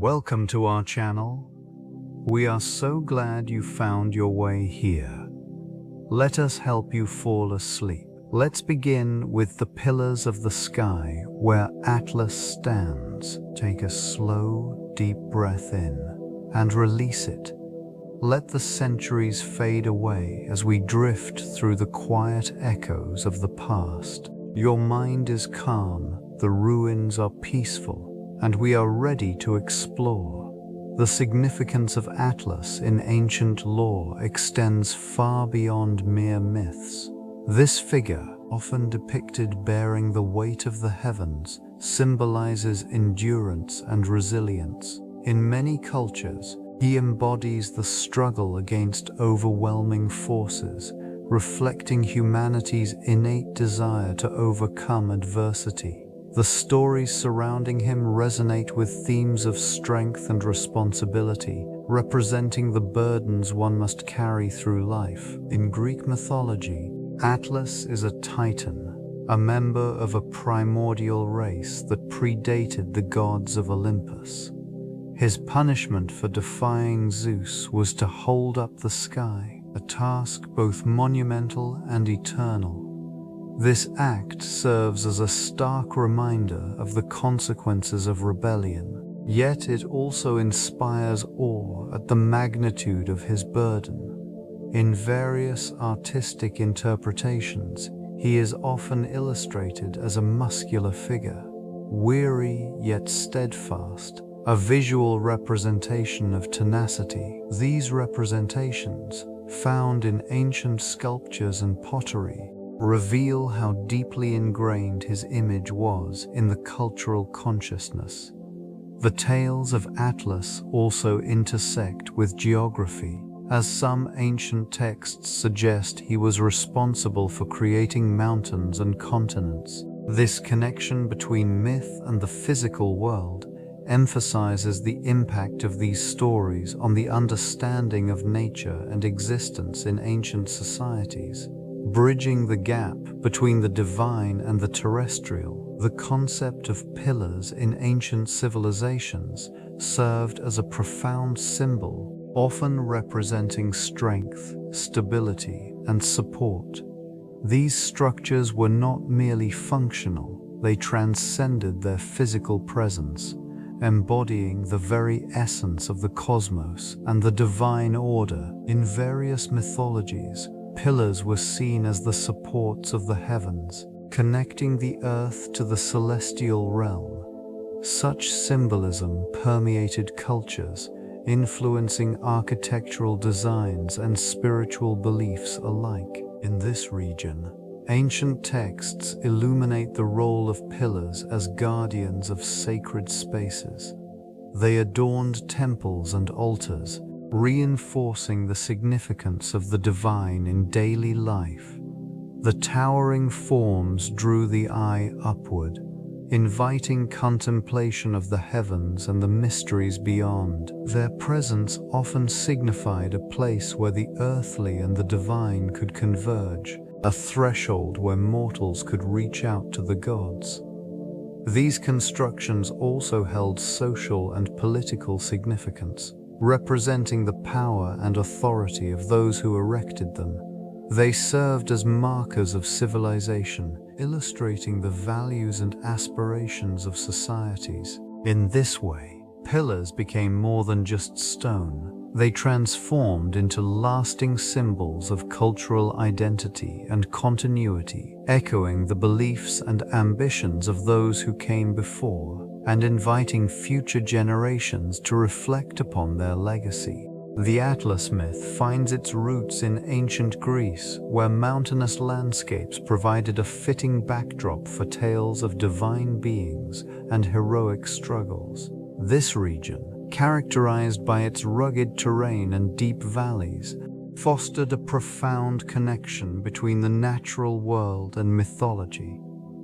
Welcome to our channel. We are so glad you found your way here. Let us help you fall asleep. Let's begin with the pillars of the sky where Atlas stands. Take a slow, deep breath in and release it. Let the centuries fade away as we drift through the quiet echoes of the past. Your mind is calm, the ruins are peaceful, and we are ready to explore. The significance of Atlas in ancient lore extends far beyond mere myths. This figure, often depicted bearing the weight of the heavens, symbolizes endurance and resilience. In many cultures, he embodies the struggle against overwhelming forces, reflecting humanity's innate desire to overcome adversity. The stories surrounding him resonate with themes of strength and responsibility, representing the burdens one must carry through life. In Greek mythology, Atlas is a titan, a member of a primordial race that predated the gods of Olympus. His punishment for defying Zeus was to hold up the sky, a task both monumental and eternal. This act serves as a stark reminder of the consequences of rebellion, yet it also inspires awe at the magnitude of his burden. In various artistic interpretations, he is often illustrated as a muscular figure, weary yet steadfast, a visual representation of tenacity. These representations, found in ancient sculptures and pottery, reveal how deeply ingrained his image was in the cultural consciousness. The tales of Atlas also intersect with geography, as some ancient texts suggest he was responsible for creating mountains and continents. This connection between myth and the physical world emphasizes the impact of these stories on the understanding of nature and existence in ancient societies. Bridging the gap between the divine and the terrestrial, the concept of pillars in ancient civilizations served as a profound symbol, often representing strength, stability, and support. These structures were not merely functional, they transcended their physical presence, embodying the very essence of the cosmos and the divine order. In various mythologies, pillars were seen as the supports of the heavens, connecting the earth to the celestial realm. Such symbolism permeated cultures, influencing architectural designs and spiritual beliefs alike. In this region, ancient texts illuminate the role of pillars as guardians of sacred spaces. They adorned temples and altars, reinforcing the significance of the divine in daily life. The towering forms drew the eye upward, inviting contemplation of the heavens and the mysteries beyond. Their presence often signified a place where the earthly and the divine could converge, a threshold where mortals could reach out to the gods. These constructions also held social and political significance, representing the power and authority of those who erected them. They served as markers of civilization, illustrating the values and aspirations of societies. In this way, pillars became more than just stone. They transformed into lasting symbols of cultural identity and continuity, echoing the beliefs and ambitions of those who came before, and inviting future generations to reflect upon their legacy. The Atlas myth finds its roots in ancient Greece, where mountainous landscapes provided a fitting backdrop for tales of divine beings and heroic struggles. This region, characterized by its rugged terrain and deep valleys, fostered a profound connection between the natural world and mythology.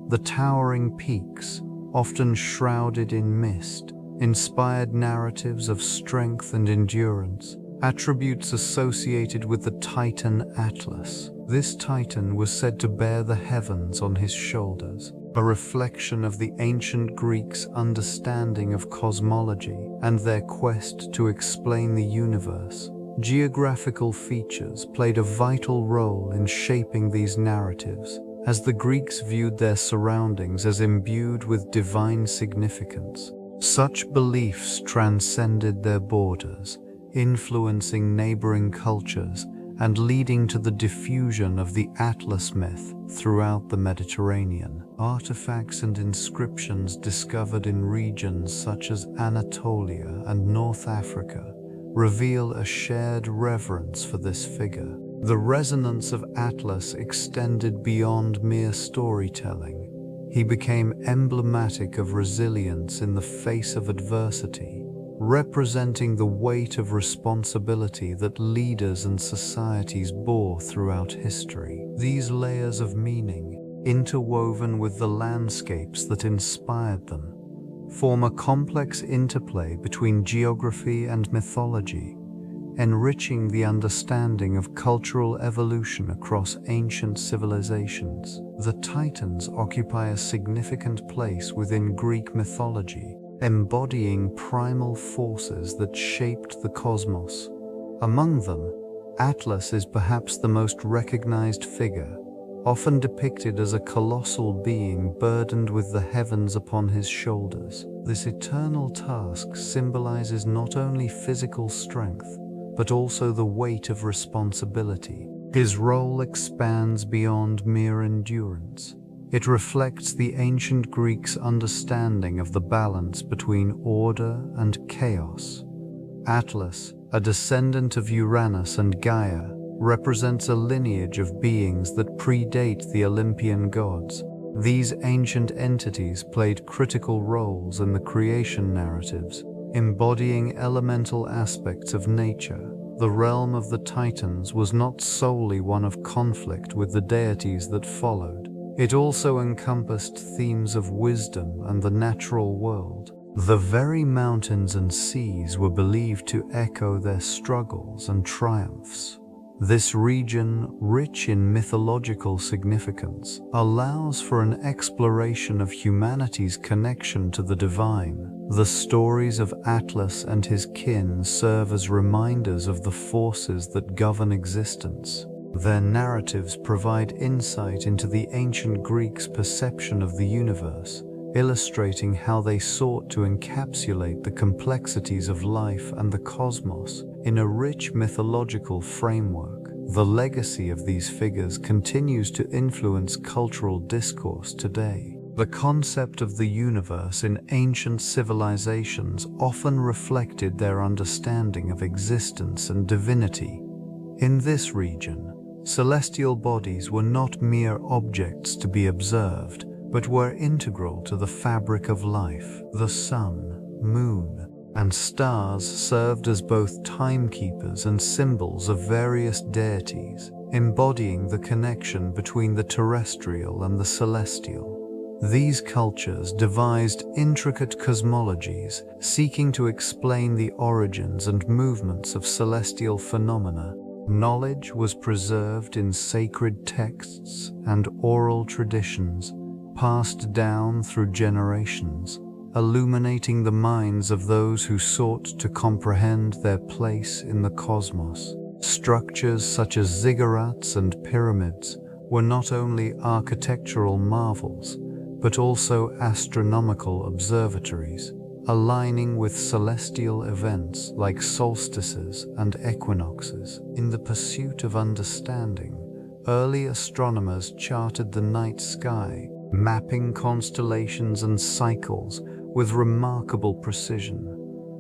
The towering peaks, often shrouded in mist, inspired narratives of strength and endurance, attributes associated with the Titan Atlas. This Titan was said to bear the heavens on his shoulders, a reflection of the ancient Greeks' understanding of cosmology and their quest to explain the universe. Geographical features played a vital role in shaping these narratives, as the Greeks viewed their surroundings as imbued with divine significance. Such beliefs transcended their borders, influencing neighboring cultures and leading to the diffusion of the Atlas myth throughout the Mediterranean. Artifacts and inscriptions discovered in regions such as Anatolia and North Africa reveal a shared reverence for this figure. The resonance of Atlas extended beyond mere storytelling. He became emblematic of resilience in the face of adversity, representing the weight of responsibility that leaders and societies bore throughout history. These layers of meaning, interwoven with the landscapes that inspired them, form a complex interplay between geography and mythology, enriching the understanding of cultural evolution across ancient civilizations. The Titans occupy a significant place within Greek mythology, embodying primal forces that shaped the cosmos. Among them, Atlas is perhaps the most recognized figure, often depicted as a colossal being burdened with the heavens upon his shoulders. This eternal task symbolizes not only physical strength, but also the weight of responsibility. His role expands beyond mere endurance. It reflects the ancient Greeks' understanding of the balance between order and chaos. Atlas, a descendant of Uranus and Gaia, represents a lineage of beings that predate the Olympian gods. These ancient entities played critical roles in the creation narratives, embodying elemental aspects of nature. The realm of the Titans was not solely one of conflict with the deities that followed. It also encompassed themes of wisdom and the natural world. The very mountains and seas were believed to echo their struggles and triumphs. This region, rich in mythological significance, allows for an exploration of humanity's connection to the divine. The stories of Atlas and his kin serve as reminders of the forces that govern existence. Their narratives provide insight into the ancient Greeks' perception of the universe, illustrating how they sought to encapsulate the complexities of life and the cosmos in a rich mythological framework. The legacy of these figures continues to influence cultural discourse today. The concept of the universe in ancient civilizations often reflected their understanding of existence and divinity. In this region, celestial bodies were not mere objects to be observed, but were integral to the fabric of life. The sun, moon, and stars served as both timekeepers and symbols of various deities, embodying the connection between the terrestrial and the celestial. These cultures devised intricate cosmologies, seeking to explain the origins and movements of celestial phenomena. Knowledge was preserved in sacred texts and oral traditions, passed down through generations, illuminating the minds of those who sought to comprehend their place in the cosmos. Structures such as ziggurats and pyramids were not only architectural marvels, but also astronomical observatories, aligning with celestial events like solstices and equinoxes. In the pursuit of understanding, early astronomers charted the night sky, mapping constellations and cycles with remarkable precision.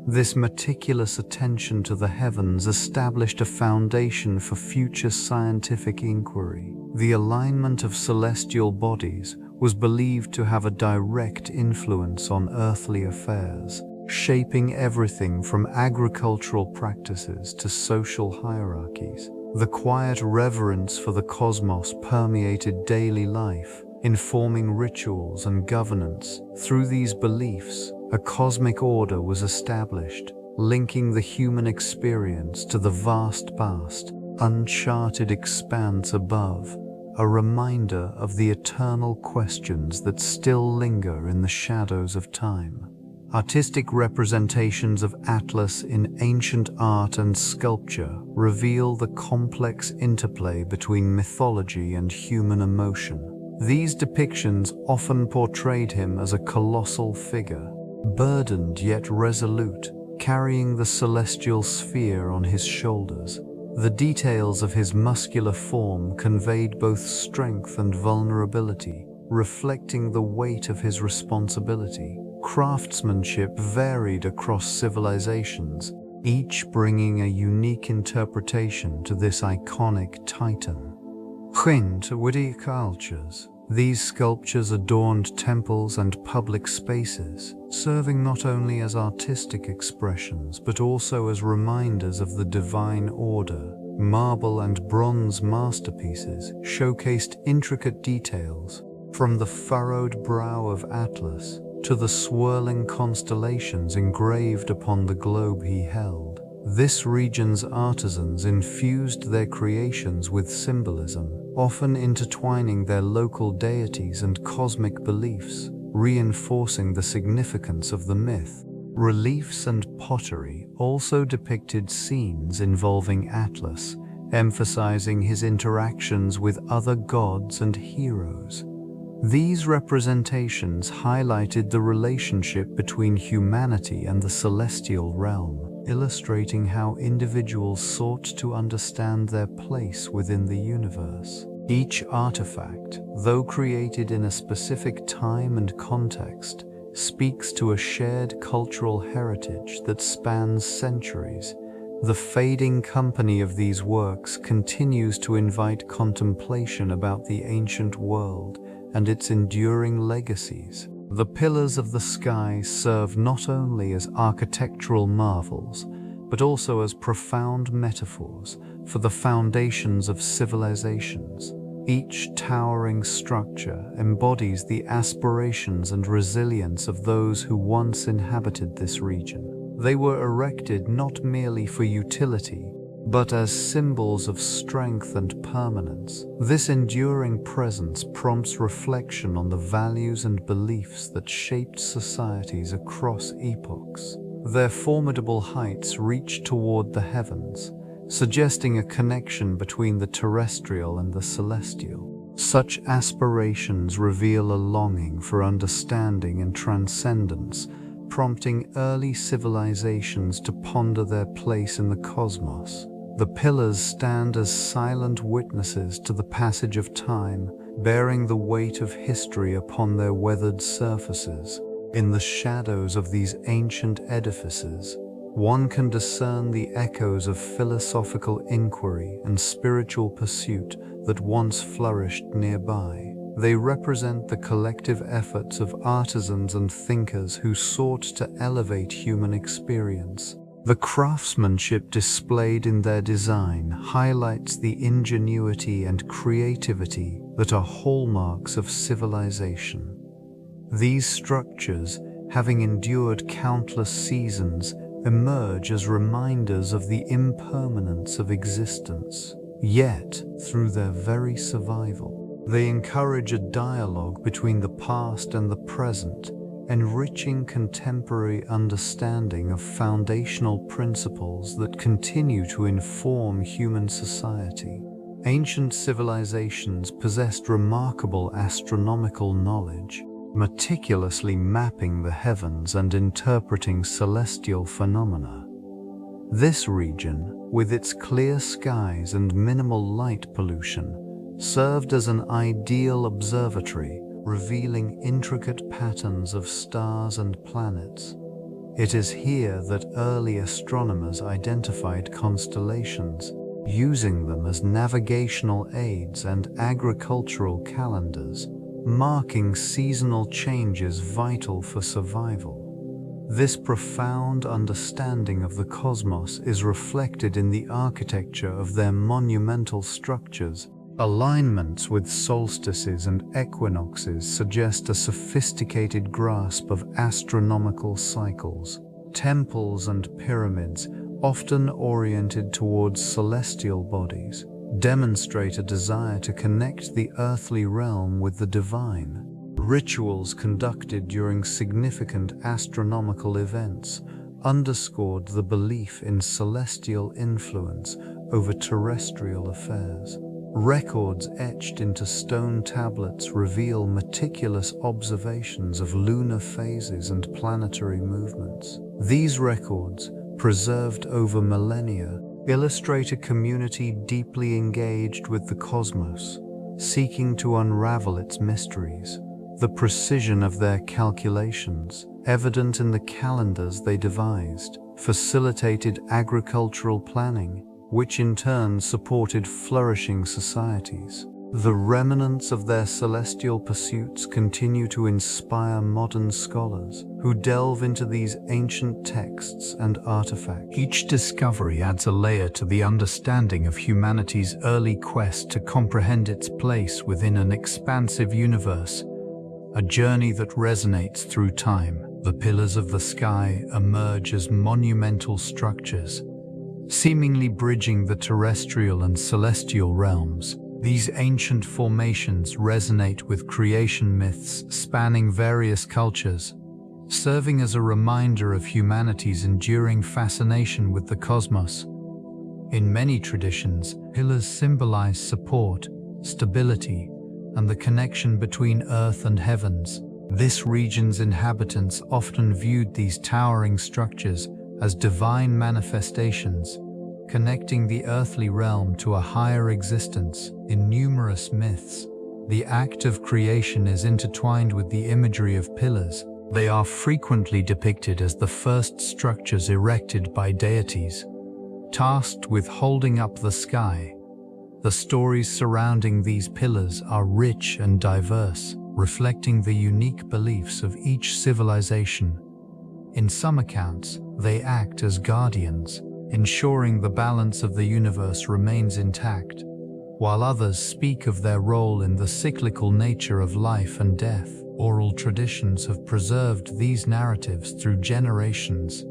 This meticulous attention to the heavens established a foundation for future scientific inquiry. The alignment of celestial bodies was believed to have a direct influence on earthly affairs, shaping everything from agricultural practices to social hierarchies. The quiet reverence for the cosmos permeated daily life, informing rituals and governance. Through these beliefs, a cosmic order was established, linking the human experience to the vast past, uncharted expanse above. a reminder of the eternal questions that still linger in the shadows of time. Artistic representations of Atlas in ancient art and sculpture reveal the complex interplay between mythology and human emotion. These depictions often portrayed him as a colossal figure, burdened yet resolute, carrying the celestial sphere on his shoulders. The details of his muscular form conveyed both strength and vulnerability, reflecting the weight of his responsibility. Craftsmanship varied across civilizations, each bringing a unique interpretation to this iconic titan. Witty cultures. These sculptures adorned temples and public spaces, serving not only as artistic expressions but also as reminders of the divine order. Marble and bronze masterpieces showcased intricate details, from the furrowed brow of Atlas to the swirling constellations engraved upon the globe he held. This region's artisans infused their creations with symbolism, often intertwining their local deities and cosmic beliefs, reinforcing the significance of the myth. Reliefs and pottery also depicted scenes involving Atlas, emphasizing his interactions with other gods and heroes. These representations highlighted the relationship between humanity and the celestial realm, illustrating how individuals sought to understand their place within the universe. Each artifact, though created in a specific time and context, speaks to a shared cultural heritage that spans centuries. The fading company of these works continues to invite contemplation about the ancient world and its enduring legacies. The pillars of the sky serve not only as architectural marvels, but also as profound metaphors for the foundations of civilizations. Each towering structure embodies the aspirations and resilience of those who once inhabited this region. They were erected not merely for utility, but as symbols of strength and permanence. This enduring presence prompts reflection on the values and beliefs that shaped societies across epochs. Their formidable heights reach toward the heavens, suggesting a connection between the terrestrial and the celestial. Such aspirations reveal a longing for understanding and transcendence, prompting early civilizations to ponder their place in the cosmos. The pillars stand as silent witnesses to the passage of time, bearing the weight of history upon their weathered surfaces. In the shadows of these ancient edifices, one can discern the echoes of philosophical inquiry and spiritual pursuit that once flourished nearby. They represent the collective efforts of artisans and thinkers who sought to elevate human experience. The craftsmanship displayed in their design highlights the ingenuity and creativity that are hallmarks of civilization. These structures, having endured countless seasons, emerge as reminders of the impermanence of existence. Yet, through their very survival, they encourage a dialogue between the past and the present, enriching contemporary understanding of foundational principles that continue to inform human society. Ancient civilizations possessed remarkable astronomical knowledge, meticulously mapping the heavens and interpreting celestial phenomena. This region, with its clear skies and minimal light pollution, served as an ideal observatory, revealing intricate patterns of stars and planets. It is here that early astronomers identified constellations, using them as navigational aids and agricultural calendars, marking seasonal changes vital for survival. This profound understanding of the cosmos is reflected in the architecture of their monumental structures. Alignments with solstices and equinoxes suggest a sophisticated grasp of astronomical cycles. Temples and pyramids, often oriented towards celestial bodies, demonstrate a desire to connect the earthly realm with the divine. Rituals conducted during significant astronomical events underscored the belief in celestial influence over terrestrial affairs. Records etched into stone tablets reveal meticulous observations of lunar phases and planetary movements. These records, preserved over millennia, illustrate a community deeply engaged with the cosmos, seeking to unravel its mysteries. The precision of their calculations, evident in the calendars they devised, facilitated agricultural planning, which in turn supported flourishing societies. The remnants of their celestial pursuits continue to inspire modern scholars who delve into these ancient texts and artifacts. Each discovery adds a layer to the understanding of humanity's early quest to comprehend its place within an expansive universe, a journey that resonates through time. The pillars of the sky emerge as monumental structures, seemingly bridging the terrestrial and celestial realms. These ancient formations resonate with creation myths spanning various cultures, serving as a reminder of humanity's enduring fascination with the cosmos. In many traditions, pillars symbolize support, stability, and the connection between earth and heavens. This region's inhabitants often viewed these towering structures as divine manifestations, connecting the earthly realm to a higher existence. In numerous myths, the act of creation is intertwined with the imagery of pillars. They are frequently depicted as the first structures erected by deities, tasked with holding up the sky. The stories surrounding these pillars are rich and diverse, reflecting the unique beliefs of each civilization. In some accounts, they act as guardians, ensuring the balance of the universe remains intact, while others speak of their role in the cyclical nature of life and death. Oral traditions have preserved these narratives through generations,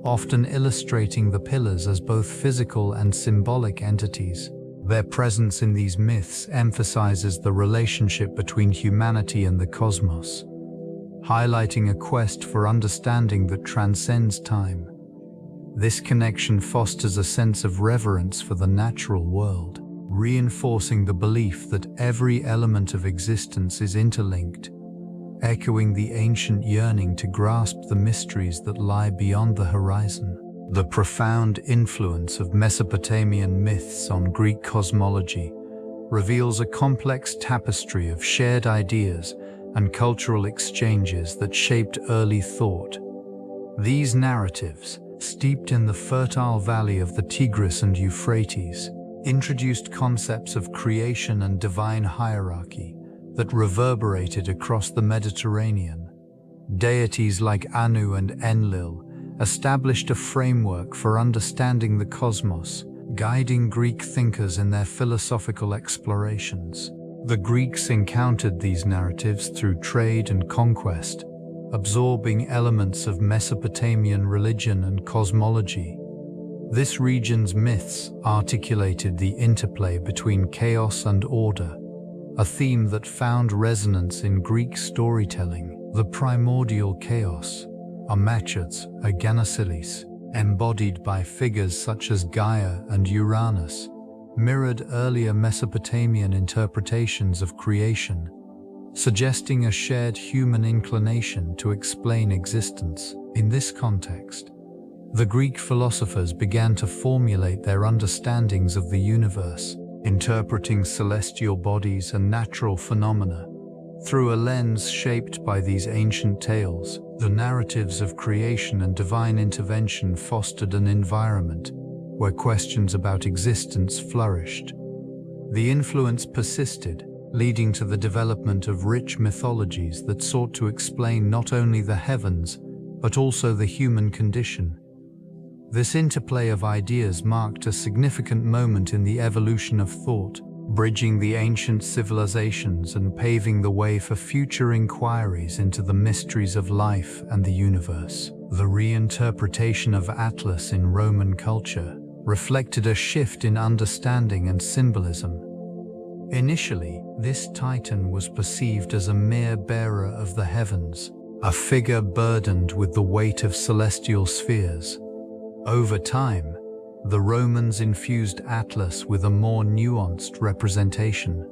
often illustrating the pillars as both physical and symbolic entities. Their presence in these myths emphasizes the relationship between humanity and the cosmos, highlighting a quest for understanding that transcends time. This connection fosters a sense of reverence for the natural world, reinforcing the belief that every element of existence is interlinked, echoing the ancient yearning to grasp the mysteries that lie beyond the horizon. The profound influence of Mesopotamian myths on Greek cosmology reveals a complex tapestry of shared ideas and cultural exchanges that shaped early thought. These narratives, steeped in the fertile valley of the Tigris and Euphrates, introduced concepts of creation and divine hierarchy that reverberated across the Mediterranean. Deities like Anu and Enlil established a framework for understanding the cosmos, guiding Greek thinkers in their philosophical explorations. The Greeks encountered these narratives through trade and conquest, absorbing elements of Mesopotamian religion and cosmology. This region's myths articulated the interplay between chaos and order, a theme that found resonance in Greek storytelling. The primordial chaos, Amachats, Aganasilis, embodied by figures such as Gaia and Uranus, mirrored earlier Mesopotamian interpretations of creation, suggesting a shared human inclination to explain existence. In this context, the Greek philosophers began to formulate their understandings of the universe, interpreting celestial bodies and natural phenomena through a lens shaped by these ancient tales. The narratives of creation and divine intervention fostered an environment where questions about existence flourished. The influence persisted, leading to the development of rich mythologies that sought to explain not only the heavens, but also the human condition. This interplay of ideas marked a significant moment in the evolution of thought, bridging the ancient civilizations and paving the way for future inquiries into the mysteries of life and the universe. The reinterpretation of Atlas in Roman culture, reflected a shift in understanding and symbolism. Initially, this titan was perceived as a mere bearer of the heavens, a figure burdened with the weight of celestial spheres. Over time, the Romans infused Atlas with a more nuanced representation,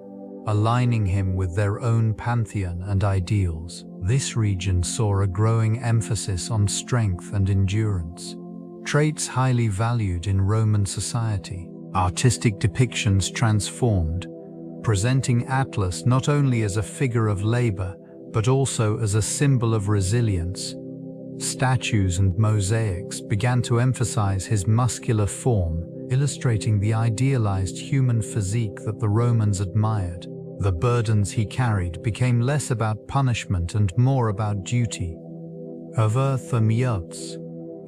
aligning him with their own pantheon and ideals. This region saw a growing emphasis on strength and endurance, traits highly valued in Roman society. Artistic depictions transformed, presenting Atlas not only as a figure of labor, but also as a symbol of resilience. Statues and mosaics began to emphasize his muscular form, illustrating the idealized human physique that the Romans admired. The burdens he carried became less about punishment and more about duty.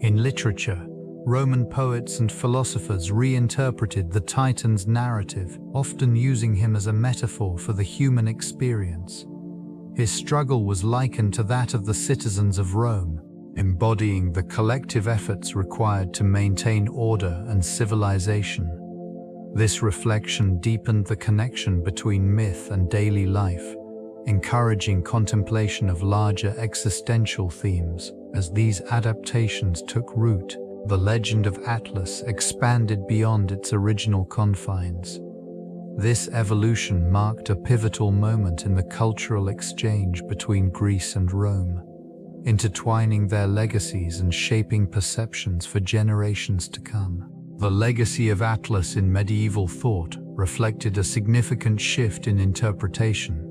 In literature, Roman poets and philosophers reinterpreted the Titan's narrative, often using him as a metaphor for the human experience. His struggle was likened to that of the citizens of Rome, embodying the collective efforts required to maintain order and civilization. This reflection deepened the connection between myth and daily life, encouraging contemplation of larger existential themes. As these adaptations took root, the legend of Atlas expanded beyond its original confines. This evolution marked a pivotal moment in the cultural exchange between Greece and Rome, intertwining their legacies and shaping perceptions for generations to come. The legacy of Atlas in medieval thought reflected a significant shift in interpretation.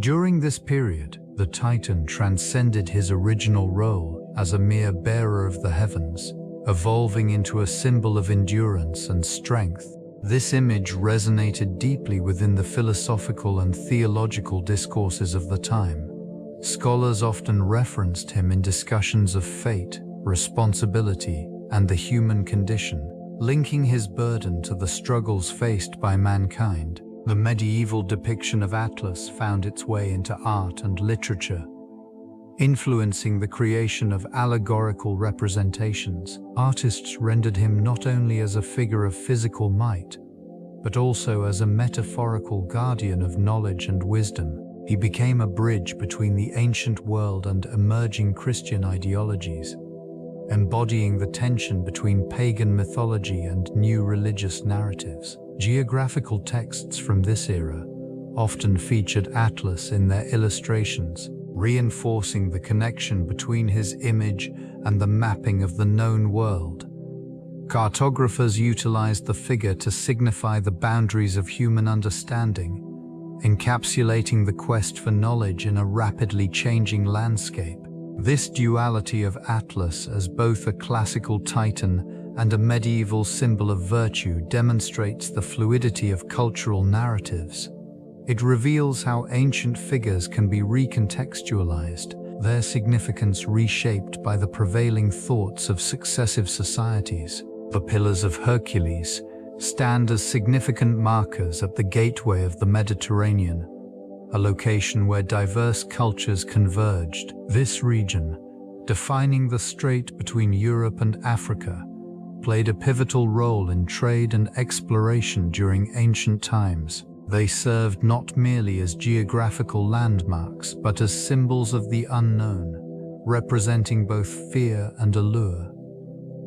During this period, the Titan transcended his original role as a mere bearer of the heavens, evolving into a symbol of endurance and strength. This image resonated deeply within the philosophical and theological discourses of the time. Scholars often referenced him in discussions of fate, responsibility, and the human condition, linking his burden to the struggles faced by mankind. The medieval depiction of Atlas found its way into art and literature, influencing the creation of allegorical representations. Artists rendered him not only as a figure of physical might, but also as a metaphorical guardian of knowledge and wisdom. He became a bridge between the ancient world and emerging Christian ideologies, embodying the tension between pagan mythology and new religious narratives. Geographical texts from this era often featured Atlas in their illustrations, reinforcing the connection between his image and the mapping of the known world. Cartographers utilized the figure to signify the boundaries of human understanding, encapsulating the quest for knowledge in a rapidly changing landscape. This duality of Atlas as both a classical titan and a medieval symbol of virtue demonstrates the fluidity of cultural narratives. It reveals how ancient figures can be recontextualized, their significance reshaped by the prevailing thoughts of successive societies. The Pillars of Hercules stand as significant markers at the gateway of the Mediterranean, a location where diverse cultures converged. This region, defining the strait between Europe and Africa, played a pivotal role in trade and exploration during ancient times. They served not merely as geographical landmarks, but as symbols of the unknown, representing both fear and allure.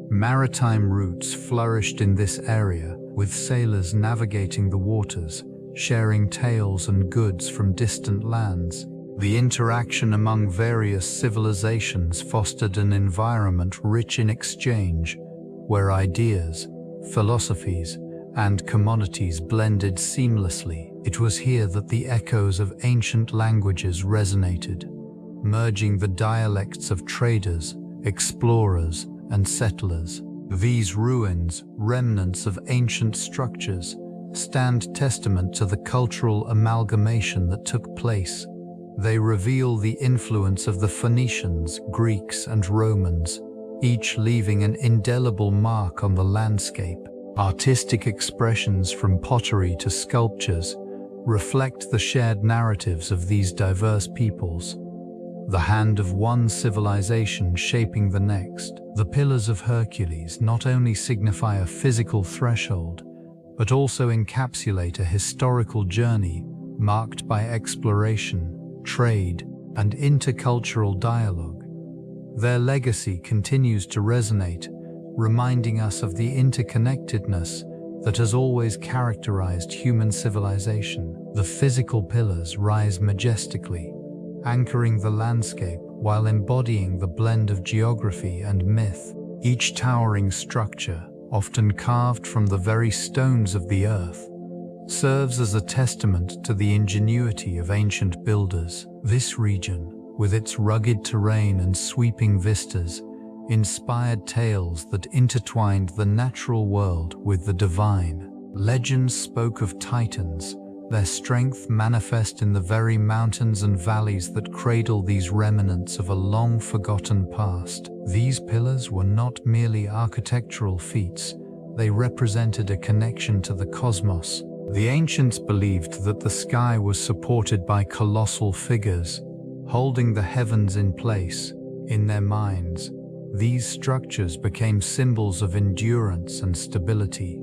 Maritime routes flourished in this area, with sailors navigating the waters, sharing tales and goods from distant lands. The interaction among various civilizations fostered an environment rich in exchange, where ideas, philosophies, and commodities blended seamlessly. It was here that the echoes of ancient languages resonated, merging the dialects of traders, explorers, and settlers. These ruins, remnants of ancient structures, stand testament to the cultural amalgamation that took place. They reveal the influence of the Phoenicians, Greeks, and Romans, each leaving an indelible mark on the landscape. Artistic expressions from pottery to sculptures reflect the shared narratives of these diverse peoples. the hand of one civilization shaping the next. The Pillars of Hercules not only signify a physical threshold, but also encapsulate a historical journey marked by exploration, trade, and intercultural dialogue. Their legacy continues to resonate, reminding us of the interconnectedness that has always characterized human civilization. The physical pillars rise majestically, anchoring the landscape while embodying the blend of geography and myth. Each towering structure, often carved from the very stones of the earth, serves as a testament to the ingenuity of ancient builders. This region, with its rugged terrain and sweeping vistas, inspired tales that intertwined the natural world with the divine. Legends spoke of titans, their strength manifest in the very mountains and valleys that cradle these remnants of a long-forgotten past. These pillars were not merely architectural feats, they represented a connection to the cosmos. The ancients believed that the sky was supported by colossal figures, holding the heavens in place. In their minds, these structures became symbols of endurance and stability,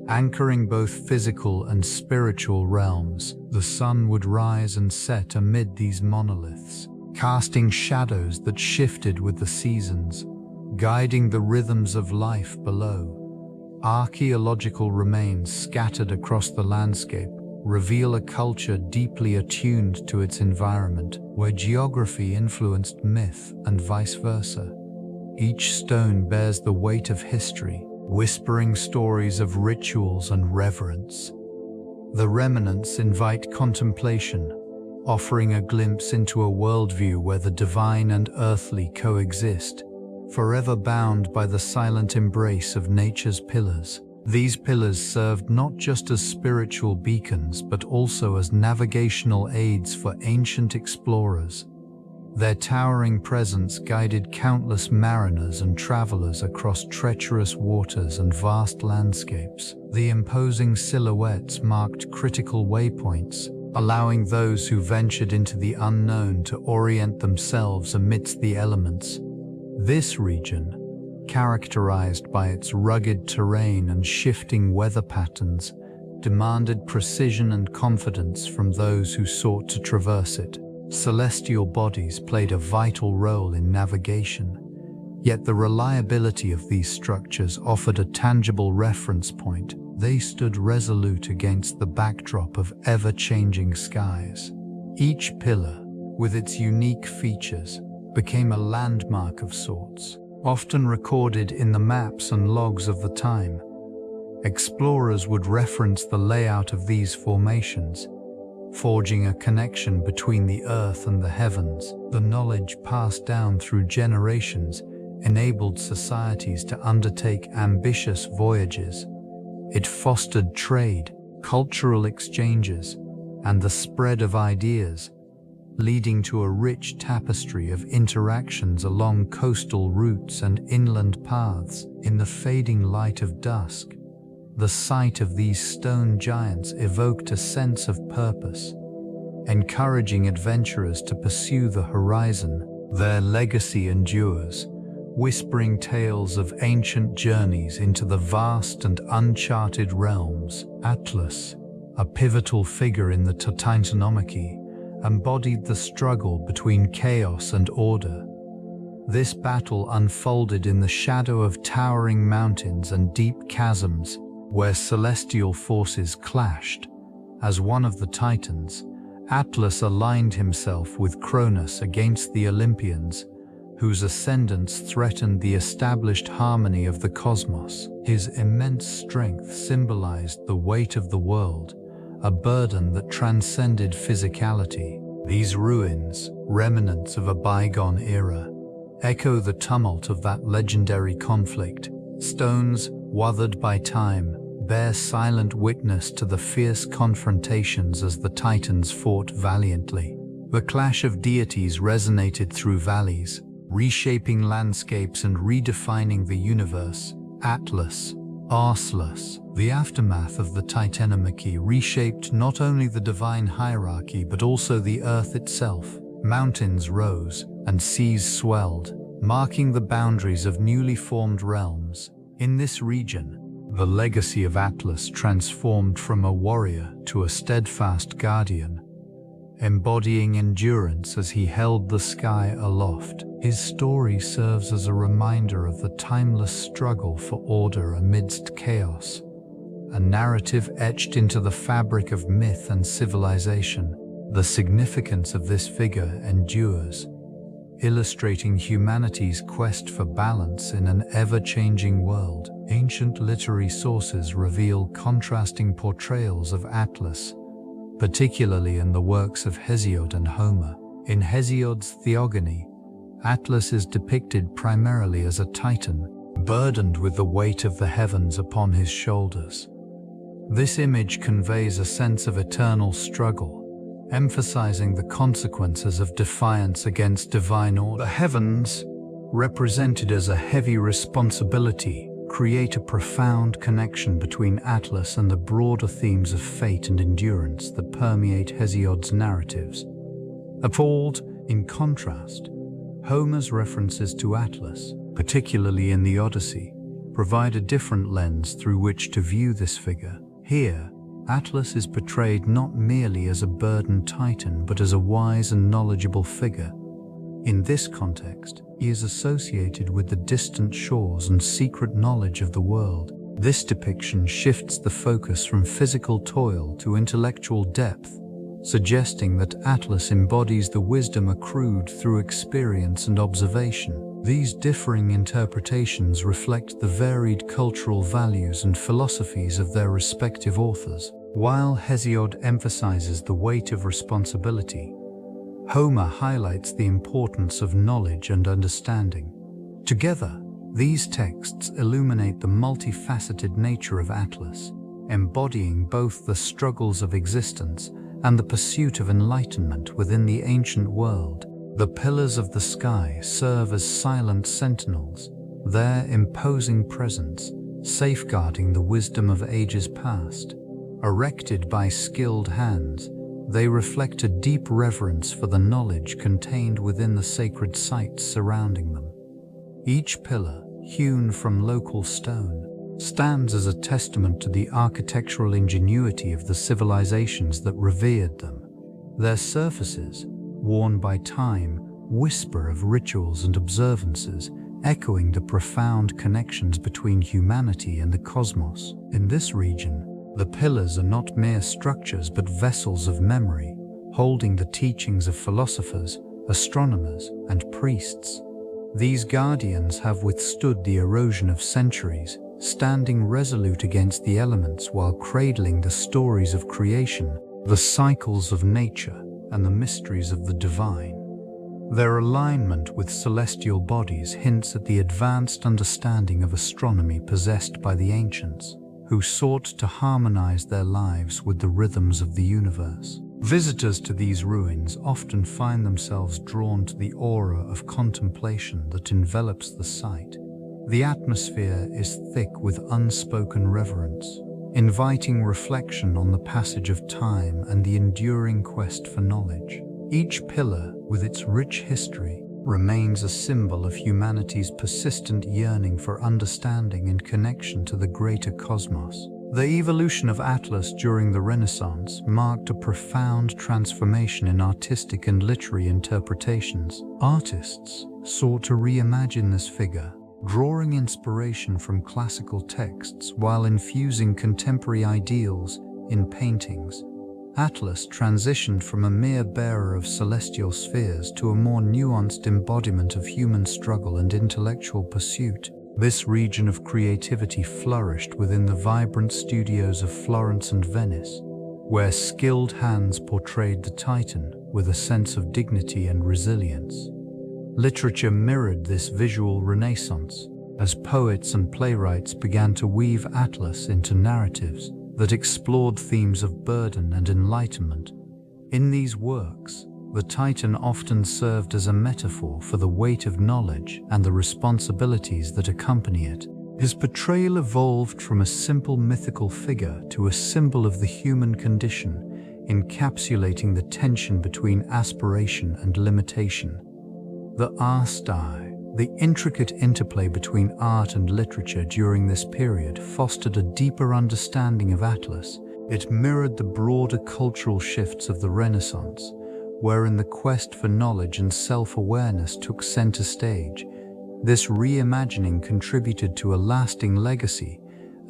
anchoring both physical and spiritual realms. The sun would rise and set amid these monoliths, casting shadows that shifted with the seasons, guiding the rhythms of life below. Archaeological remains scattered across the landscape reveal a culture deeply attuned to its environment, where geography influenced myth and vice versa. Each stone bears the weight of history, whispering stories of rituals and reverence. The remnants invite contemplation, offering a glimpse into a worldview where the divine and earthly coexist, forever bound by the silent embrace of nature's pillars. These pillars served not just as spiritual beacons but also as navigational aids for ancient explorers. Their towering presence guided countless mariners and travelers across treacherous waters and vast landscapes. The imposing silhouettes marked critical waypoints, allowing those who ventured into the unknown to orient themselves amidst the elements. This region, characterized by its rugged terrain and shifting weather patterns, demanded precision and confidence from those who sought to traverse it. Celestial bodies played a vital role in navigation, yet the reliability of these structures offered a tangible reference point. They stood resolute against the backdrop of ever-changing skies. Each pillar, with its unique features, became a landmark of sorts, often recorded in the maps and logs of the time. Explorers would reference the layout of these formations, forging a connection between the earth and the heavens. The knowledge passed down through generations enabled societies to undertake ambitious voyages. It fostered trade, cultural exchanges, and the spread of ideas, leading to a rich tapestry of interactions along coastal routes and inland paths. In the fading light of dusk, the sight of these stone giants evoked a sense of purpose, encouraging adventurers to pursue the horizon. Their legacy endures, whispering tales of ancient journeys into the vast and uncharted realms. Atlas, a pivotal figure in the Titanomachy, embodied the struggle between chaos and order. This battle unfolded in the shadow of towering mountains and deep chasms, where celestial forces clashed. As one of the Titans, Atlas aligned himself with Cronus against the Olympians, whose ascendance threatened the established harmony of the cosmos. His immense strength symbolized the weight of the world, a burden that transcended physicality. These ruins, remnants of a bygone era, echo the tumult of that legendary conflict. Stones, weathered by time, bear silent witness to the fierce confrontations as the Titans fought valiantly. The clash of deities resonated through valleys, reshaping landscapes and redefining the universe. Atlas, Arslus, the aftermath of the Titanomachy reshaped not only the divine hierarchy but also the earth itself. Mountains rose, and seas swelled, marking the boundaries of newly formed realms. In this region, the legacy of Atlas transformed from a warrior to a steadfast guardian, embodying endurance as he held the sky aloft. His story serves as a reminder of the timeless struggle for order amidst chaos, a narrative etched into the fabric of myth and civilization. The significance of this figure endures, illustrating humanity's quest for balance in an ever-changing world. Ancient literary sources reveal contrasting portrayals of Atlas, particularly in the works of Hesiod and Homer. In Hesiod's Theogony, Atlas is depicted primarily as a titan, burdened with the weight of the heavens upon his shoulders. This image conveys a sense of eternal struggle, emphasizing the consequences of defiance against divine order. The heavens, represented as a heavy responsibility, create a profound connection between Atlas and the broader themes of fate and endurance that permeate Hesiod's narratives. Appalled, in contrast, Homer's references to Atlas, particularly in the Odyssey, provide a different lens through which to view this figure. Here, Atlas is portrayed not merely as a burdened titan but as a wise and knowledgeable figure. In this context, he is associated with the distant shores and secret knowledge of the world. This depiction shifts the focus from physical toil to intellectual depth, suggesting that Atlas embodies the wisdom accrued through experience and observation. These differing interpretations reflect the varied cultural values and philosophies of their respective authors. While Hesiod emphasizes the weight of responsibility, Homer highlights the importance of knowledge and understanding. Together, these texts illuminate the multifaceted nature of Atlas, embodying both the struggles of existence and the pursuit of enlightenment within the ancient world. The pillars of the sky serve as silent sentinels, their imposing presence safeguarding the wisdom of ages past. Erected by skilled hands, they reflect a deep reverence for the knowledge contained within the sacred sites surrounding them. Each pillar, hewn from local stone, stands as a testament to the architectural ingenuity of the civilizations that revered them. Their surfaces, worn by time, whisper of rituals and observances, echoing the profound connections between humanity and the cosmos. In this region, the pillars are not mere structures but vessels of memory, holding the teachings of philosophers, astronomers, and priests. These guardians have withstood the erosion of centuries, standing resolute against the elements while cradling the stories of creation, the cycles of nature, and the mysteries of the divine. Their alignment with celestial bodies hints at the advanced understanding of astronomy possessed by the ancients, who sought to harmonize their lives with the rhythms of the universe. Visitors to these ruins often find themselves drawn to the aura of contemplation that envelops the site. The atmosphere is thick with unspoken reverence, inviting reflection on the passage of time and the enduring quest for knowledge. Each pillar, with its rich history, remains a symbol of humanity's persistent yearning for understanding and connection to the greater cosmos. The evolution of Atlas during the Renaissance marked a profound transformation in artistic and literary interpretations. Artists sought to reimagine this figure, drawing inspiration from classical texts while infusing contemporary ideals in paintings. Atlas transitioned from a mere bearer of celestial spheres to a more nuanced embodiment of human struggle and intellectual pursuit. This region of creativity flourished within the vibrant studios of Florence and Venice, where skilled hands portrayed the Titan with a sense of dignity and resilience. Literature mirrored this visual renaissance, as poets and playwrights began to weave Atlas into narratives that explored themes of burden and enlightenment. In these works, the Titan often served as a metaphor for the weight of knowledge and the responsibilities that accompany it. His portrayal evolved from a simple mythical figure to a symbol of the human condition, encapsulating the tension between aspiration and limitation. The art style, the intricate interplay between art and literature during this period fostered a deeper understanding of Atlas. It mirrored the broader cultural shifts of the Renaissance, wherein the quest for knowledge and self-awareness took center stage. This reimagining contributed to a lasting legacy,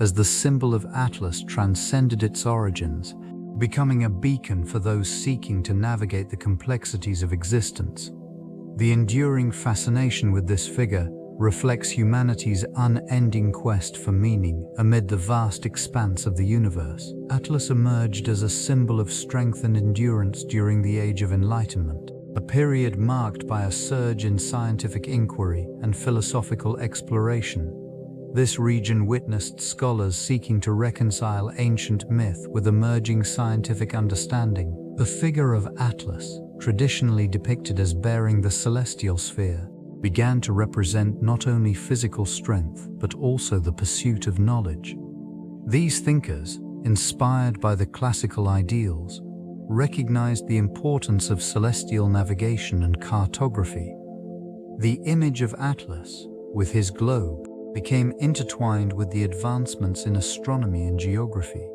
as the symbol of Atlas transcended its origins, becoming a beacon for those seeking to navigate the complexities of existence. The enduring fascination with this figure reflects humanity's unending quest for meaning amid the vast expanse of the universe. Atlas emerged as a symbol of strength and endurance during the Age of Enlightenment, a period marked by a surge in scientific inquiry and philosophical exploration. This region witnessed scholars seeking to reconcile ancient myth with emerging scientific understanding. The figure of Atlas, traditionally depicted as bearing the celestial sphere, began to represent not only physical strength but also the pursuit of knowledge. These thinkers, inspired by the classical ideals, recognized the importance of celestial navigation and cartography. The image of Atlas, with his globe, became intertwined with the advancements in astronomy and geography.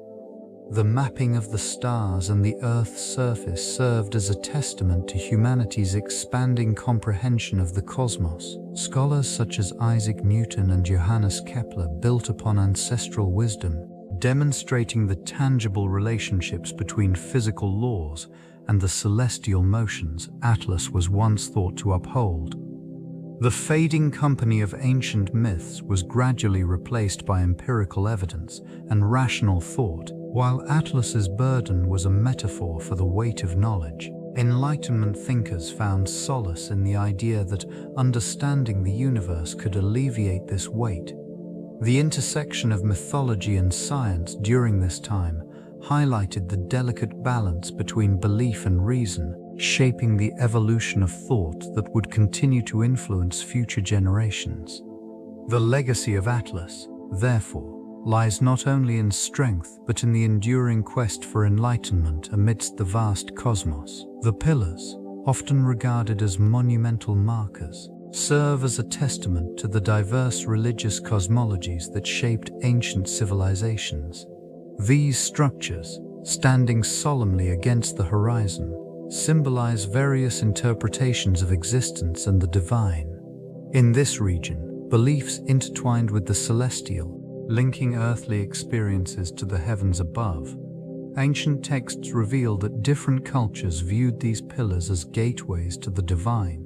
The mapping of the stars and the Earth's surface served as a testament to humanity's expanding comprehension of the cosmos. Scholars such as Isaac Newton and Johannes Kepler built upon ancestral wisdom, demonstrating the tangible relationships between physical laws and the celestial motions Atlas was once thought to uphold. The fading company of ancient myths was gradually replaced by empirical evidence and rational thought, while Atlas's burden was a metaphor for the weight of knowledge. Enlightenment thinkers found solace in the idea that understanding the universe could alleviate this weight. The intersection of mythology and science during this time highlighted the delicate balance between belief and reason, shaping the evolution of thought that would continue to influence future generations. The legacy of Atlas, therefore, lies not only in strength but in the enduring quest for enlightenment amidst the vast cosmos. The pillars, often regarded as monumental markers, serve as a testament to the diverse religious cosmologies that shaped ancient civilizations. These structures, standing solemnly against the horizon, symbolize various interpretations of existence and the divine. In this region, beliefs intertwined with the celestial, linking earthly experiences to the heavens above. Ancient texts reveal that different cultures viewed these pillars as gateways to the divine,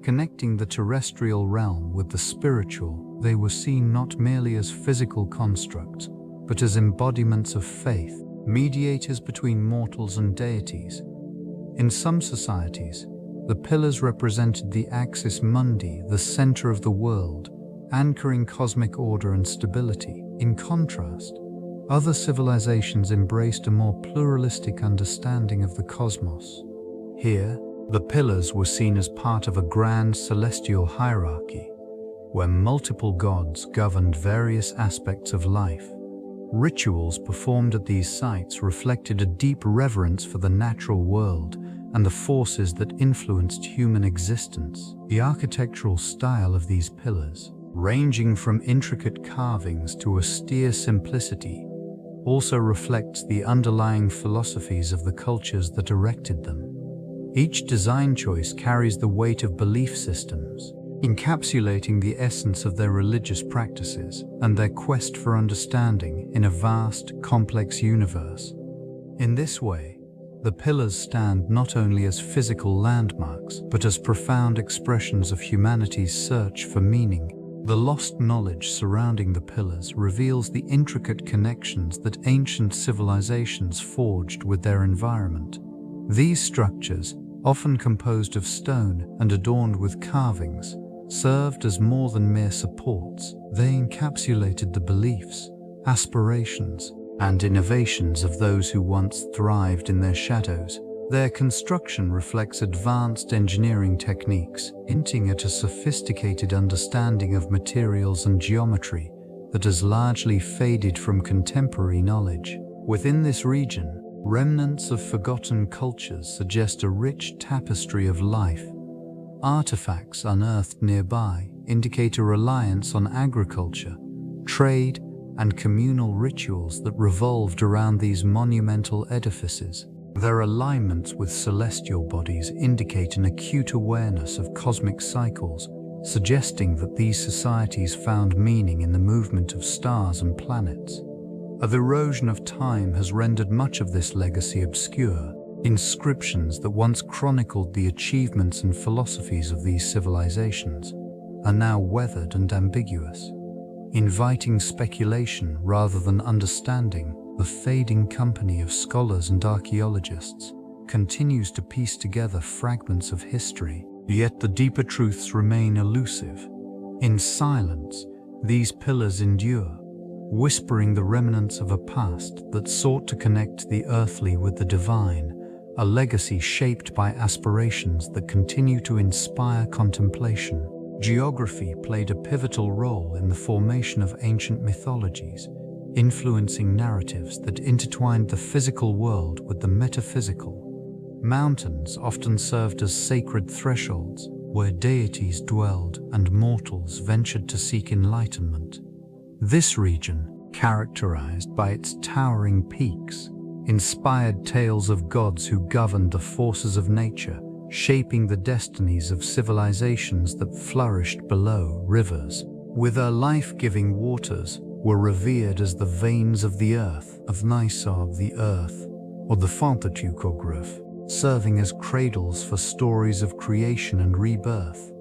connecting the terrestrial realm with the spiritual. They were seen not merely as physical constructs, but as embodiments of faith, mediators between mortals and deities. In some societies, the pillars represented the axis mundi, the center of the world, anchoring cosmic order and stability. In contrast, other civilizations embraced a more pluralistic understanding of the cosmos. Here, the pillars were seen as part of a grand celestial hierarchy, where multiple gods governed various aspects of life. Rituals performed at these sites reflected a deep reverence for the natural world and the forces that influenced human existence. The architectural style of these pillars, ranging from intricate carvings to austere simplicity, also reflects the underlying philosophies of the cultures that erected them. Each design choice carries the weight of belief systems, encapsulating the essence of their religious practices and their quest for understanding in a vast, complex universe. In this way, the pillars stand not only as physical landmarks, but as profound expressions of humanity's search for meaning. The lost knowledge surrounding the pillars reveals the intricate connections that ancient civilizations forged with their environment. These structures, often composed of stone and adorned with carvings, served as more than mere supports. They encapsulated the beliefs, aspirations, and innovations of those who once thrived in their shadows. Their construction reflects advanced engineering techniques, hinting at a sophisticated understanding of materials and geometry that has largely faded from contemporary knowledge. Within this region, remnants of forgotten cultures suggest a rich tapestry of life, Artifacts unearthed nearby indicate a reliance on agriculture, trade, and communal rituals that revolved around these monumental edifices. Their alignments with celestial bodies indicate an acute awareness of cosmic cycles, suggesting that these societies found meaning in the movement of stars and planets. The erosion of time has rendered much of this legacy obscure. Inscriptions that once chronicled the achievements and philosophies of these civilizations are now weathered and ambiguous, inviting speculation rather than understanding. The fading company of scholars and archaeologists continues to piece together fragments of history, yet the deeper truths remain elusive. In silence, these pillars endure, whispering the remnants of a past that sought to connect the earthly with the divine, a legacy shaped by aspirations that continue to inspire contemplation. Geography played a pivotal role in the formation of ancient mythologies, influencing narratives that intertwined the physical world with the metaphysical. Mountains often served as sacred thresholds where deities dwelled and mortals ventured to seek enlightenment. This region, characterized by its towering peaks, inspired tales of gods who governed the forces of nature, shaping the destinies of civilizations that flourished below rivers. With their life-giving waters, were revered as the veins of the earth, of Nysa of the earth, or the Fantatukograph, serving as cradles for stories of creation and rebirth.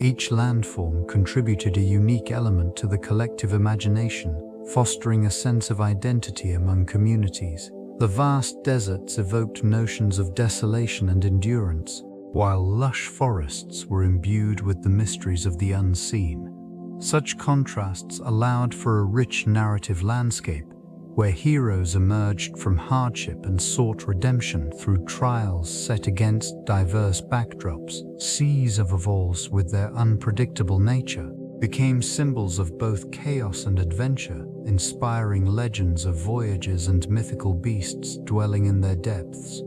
Each landform contributed a unique element to the collective imagination, fostering a sense of identity among communities. The vast deserts evoked notions of desolation and endurance, while lush forests were imbued with the mysteries of the unseen. Such contrasts allowed for a rich narrative landscape, where heroes emerged from hardship and sought redemption through trials set against diverse backdrops. Seas of Avals, with their unpredictable nature, became symbols of both chaos and adventure, inspiring legends of voyages and mythical beasts dwelling in their depths.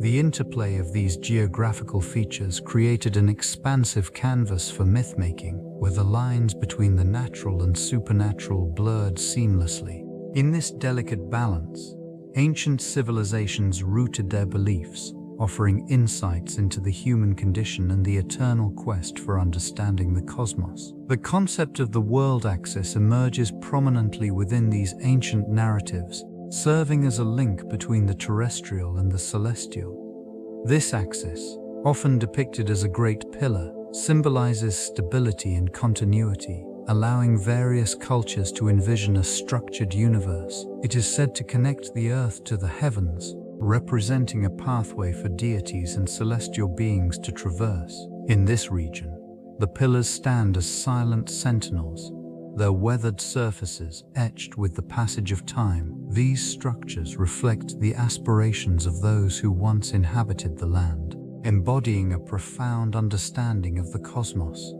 The interplay of these geographical features created an expansive canvas for myth-making, where the lines between the natural and supernatural blurred seamlessly. In this delicate balance, ancient civilizations rooted their beliefs, offering insights into the human condition and the eternal quest for understanding the cosmos. The concept of the world axis emerges prominently within these ancient narratives, serving as a link between the terrestrial and the celestial. This axis, often depicted as a great pillar, symbolizes stability and continuity, allowing various cultures to envision a structured universe. It is said to connect the earth to the heavens, representing a pathway for deities and celestial beings to traverse. In this region, the pillars stand as silent sentinels, their weathered surfaces etched with the passage of time. These structures reflect the aspirations of those who once inhabited the land, embodying a profound understanding of the cosmos.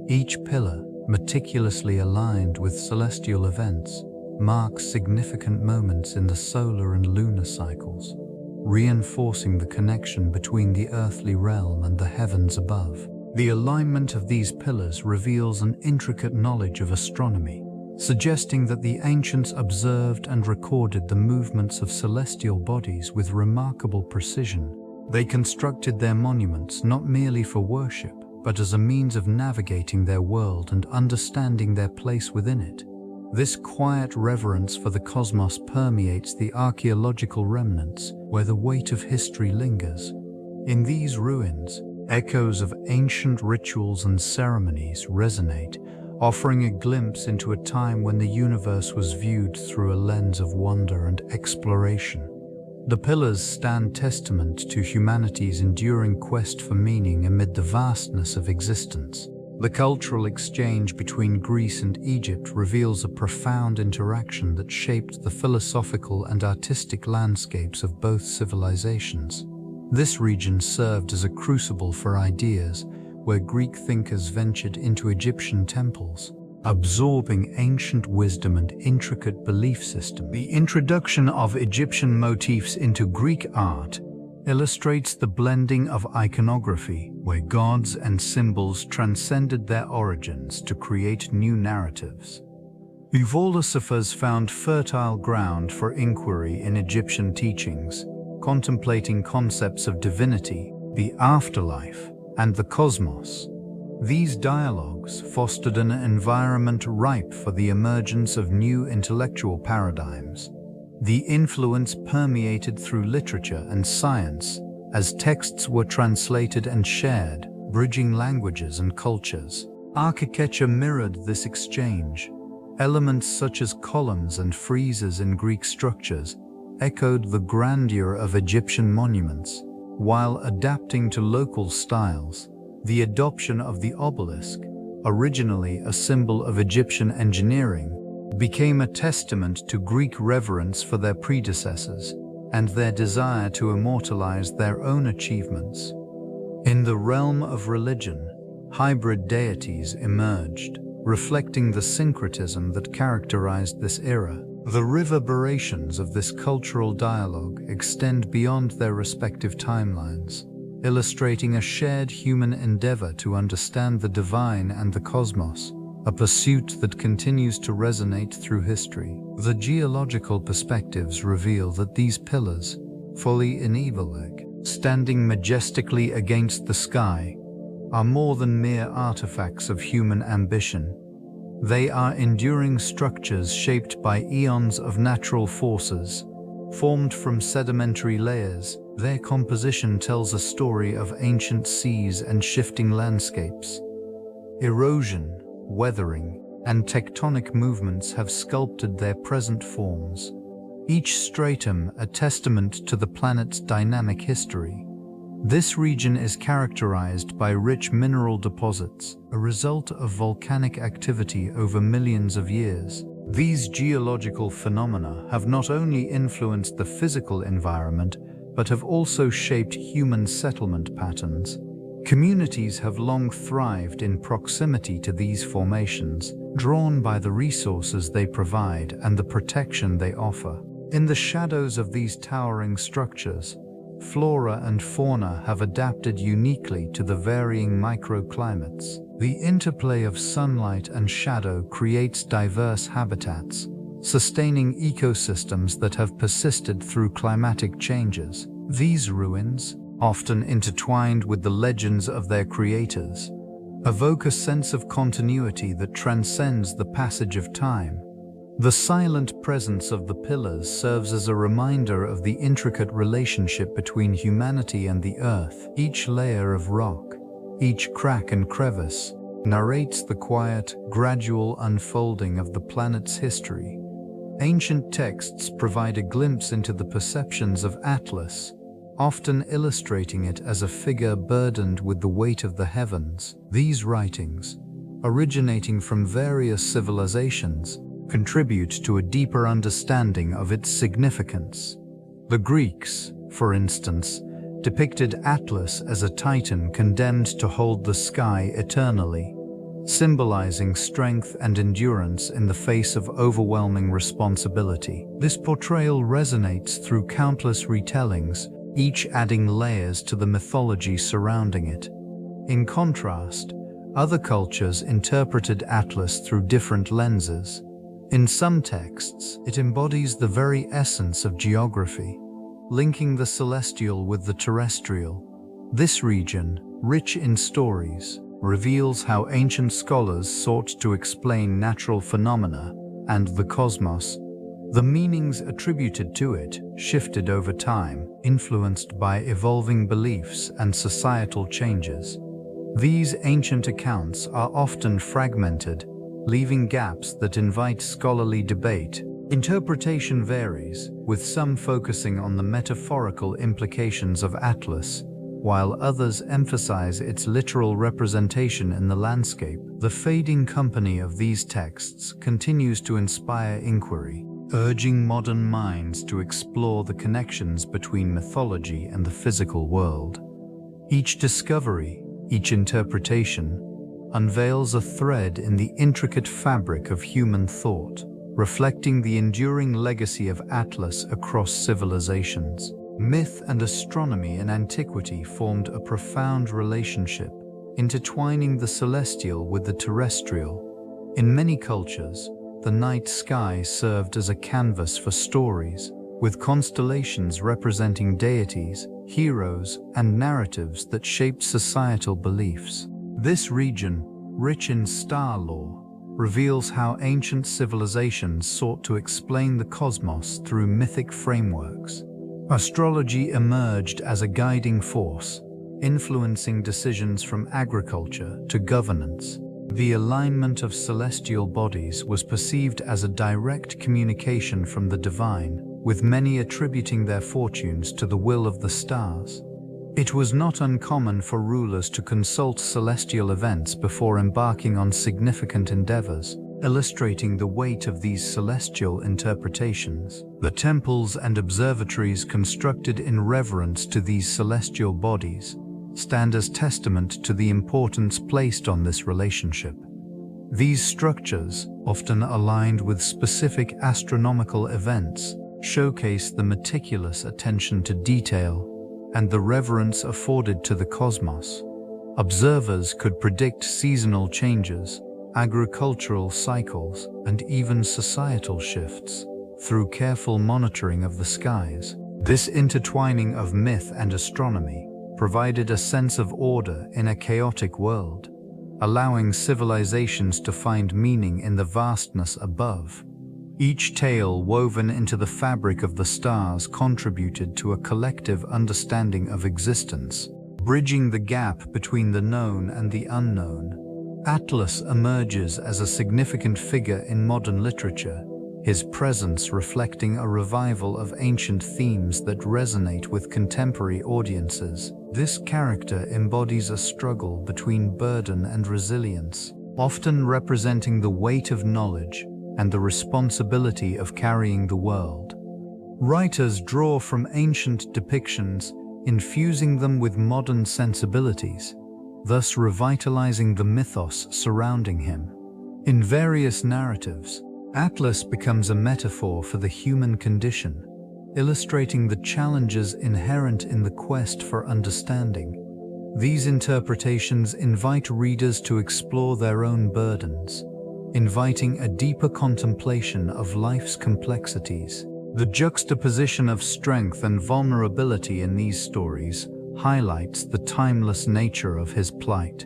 Each pillar, meticulously aligned with celestial events, marks significant moments in the solar and lunar cycles, reinforcing the connection between the earthly realm and the heavens above. The alignment of these pillars reveals an intricate knowledge of astronomy, suggesting that the ancients observed and recorded the movements of celestial bodies with remarkable precision. They constructed their monuments not merely for worship, but as a means of navigating their world and understanding their place within it. This quiet reverence for the cosmos permeates the archaeological remnants, where the weight of history lingers. In these ruins, echoes of ancient rituals and ceremonies resonate, offering a glimpse into a time when the universe was viewed through a lens of wonder and exploration. The pillars stand testament to humanity's enduring quest for meaning amid the vastness of existence. The cultural exchange between Greece and Egypt reveals a profound interaction that shaped the philosophical and artistic landscapes of both civilizations. This region served as a crucible for ideas, where Greek thinkers ventured into Egyptian temples, absorbing ancient wisdom and intricate belief systems. The introduction of Egyptian motifs into Greek art illustrates the blending of iconography, where gods and symbols transcended their origins to create new narratives. Philosophers found fertile ground for inquiry in Egyptian teachings, contemplating concepts of divinity, the afterlife, and the cosmos. These dialogues fostered an environment ripe for the emergence of new intellectual paradigms. The influence permeated through literature and science as texts were translated and shared, bridging languages and cultures. Architecture mirrored this exchange. Elements such as columns and friezes in Greek structures echoed the grandeur of Egyptian monuments, while adapting to local styles. The adoption of the obelisk, originally a symbol of Egyptian engineering, became a testament to Greek reverence for their predecessors and their desire to immortalize their own achievements. In the realm of religion, hybrid deities emerged, reflecting the syncretism that characterized this era. The reverberations of this cultural dialogue extend beyond their respective timelines, illustrating a shared human endeavor to understand the divine and the cosmos, a pursuit that continues to resonate through history. The geological perspectives reveal that these pillars, fully in Evelek, standing majestically against the sky, are more than mere artifacts of human ambition. They are enduring structures shaped by eons of natural forces, formed from sedimentary layers. Their composition tells a story of ancient seas and shifting landscapes. Erosion, weathering, and tectonic movements have sculpted their present forms, each stratum a testament to the planet's dynamic history. This region is characterized by rich mineral deposits, a result of volcanic activity over millions of years. These geological phenomena have not only influenced the physical environment, but have also shaped human settlement patterns. Communities have long thrived in proximity to these formations, drawn by the resources they provide and the protection they offer. In the shadows of these towering structures, flora and fauna have adapted uniquely to the varying microclimates. The interplay of sunlight and shadow creates diverse habitats, sustaining ecosystems that have persisted through climatic changes. These ruins, often intertwined with the legends of their creators, evoke a sense of continuity that transcends the passage of time. The silent presence of the pillars serves as a reminder of the intricate relationship between humanity and the earth. Each layer of rock, each crack and crevice, narrates the quiet, gradual unfolding of the planet's history. Ancient texts provide a glimpse into the perceptions of Atlas, often illustrating it as a figure burdened with the weight of the heavens. These writings, originating from various civilizations, contribute to a deeper understanding of its significance. The Greeks, for instance, depicted Atlas as a titan condemned to hold the sky eternally, symbolizing strength and endurance in the face of overwhelming responsibility. This portrayal resonates through countless retellings, each adding layers to the mythology surrounding it. In contrast, other cultures interpreted Atlas through different lenses. In some texts, it embodies the very essence of geography, linking the celestial with the terrestrial. This region, rich in stories, reveals how ancient scholars sought to explain natural phenomena and the cosmos. The meanings attributed to it shifted over time, influenced by evolving beliefs and societal changes. These ancient accounts are often fragmented, leaving gaps that invite scholarly debate. Interpretation varies, with some focusing on the metaphorical implications of Atlas, while others emphasize its literal representation in the landscape. The fading company of these texts continues to inspire inquiry, urging modern minds to explore the connections between mythology and the physical world. Each discovery, each interpretation, unveils a thread in the intricate fabric of human thought, reflecting the enduring legacy of Atlas across civilizations. Myth and astronomy in antiquity formed a profound relationship, intertwining the celestial with the terrestrial. In many cultures, the night sky served as a canvas for stories, with constellations representing deities, heroes, and narratives that shaped societal beliefs. This region, rich in star lore, reveals how ancient civilizations sought to explain the cosmos through mythic frameworks. Astrology emerged as a guiding force, influencing decisions from agriculture to governance. The alignment of celestial bodies was perceived as a direct communication from the divine, with many attributing their fortunes to the will of the stars. It was not uncommon for rulers to consult celestial events before embarking on significant endeavors, illustrating the weight of these celestial interpretations. The temples and observatories constructed in reverence to these celestial bodies stand as testament to the importance placed on this relationship. These structures, often aligned with specific astronomical events, showcase the meticulous attention to detail and the reverence afforded to the cosmos. Observers could predict seasonal changes, agricultural cycles, and even societal shifts through careful monitoring of the skies. This intertwining of myth and astronomy provided a sense of order in a chaotic world, allowing civilizations to find meaning in the vastness above. Each tale woven into the fabric of the stars contributed to a collective understanding of existence, bridging the gap between the known and the unknown. Atlas emerges as a significant figure in modern literature, his presence reflecting a revival of ancient themes that resonate with contemporary audiences. This character embodies a struggle between burden and resilience, often representing the weight of knowledge and the responsibility of carrying the world. Writers draw from ancient depictions, infusing them with modern sensibilities, thus revitalizing the mythos surrounding him. In various narratives, Atlas becomes a metaphor for the human condition, illustrating the challenges inherent in the quest for understanding. These interpretations invite readers to explore their own burdens, inviting a deeper contemplation of life's complexities. The juxtaposition of strength and vulnerability in these stories highlights the timeless nature of his plight.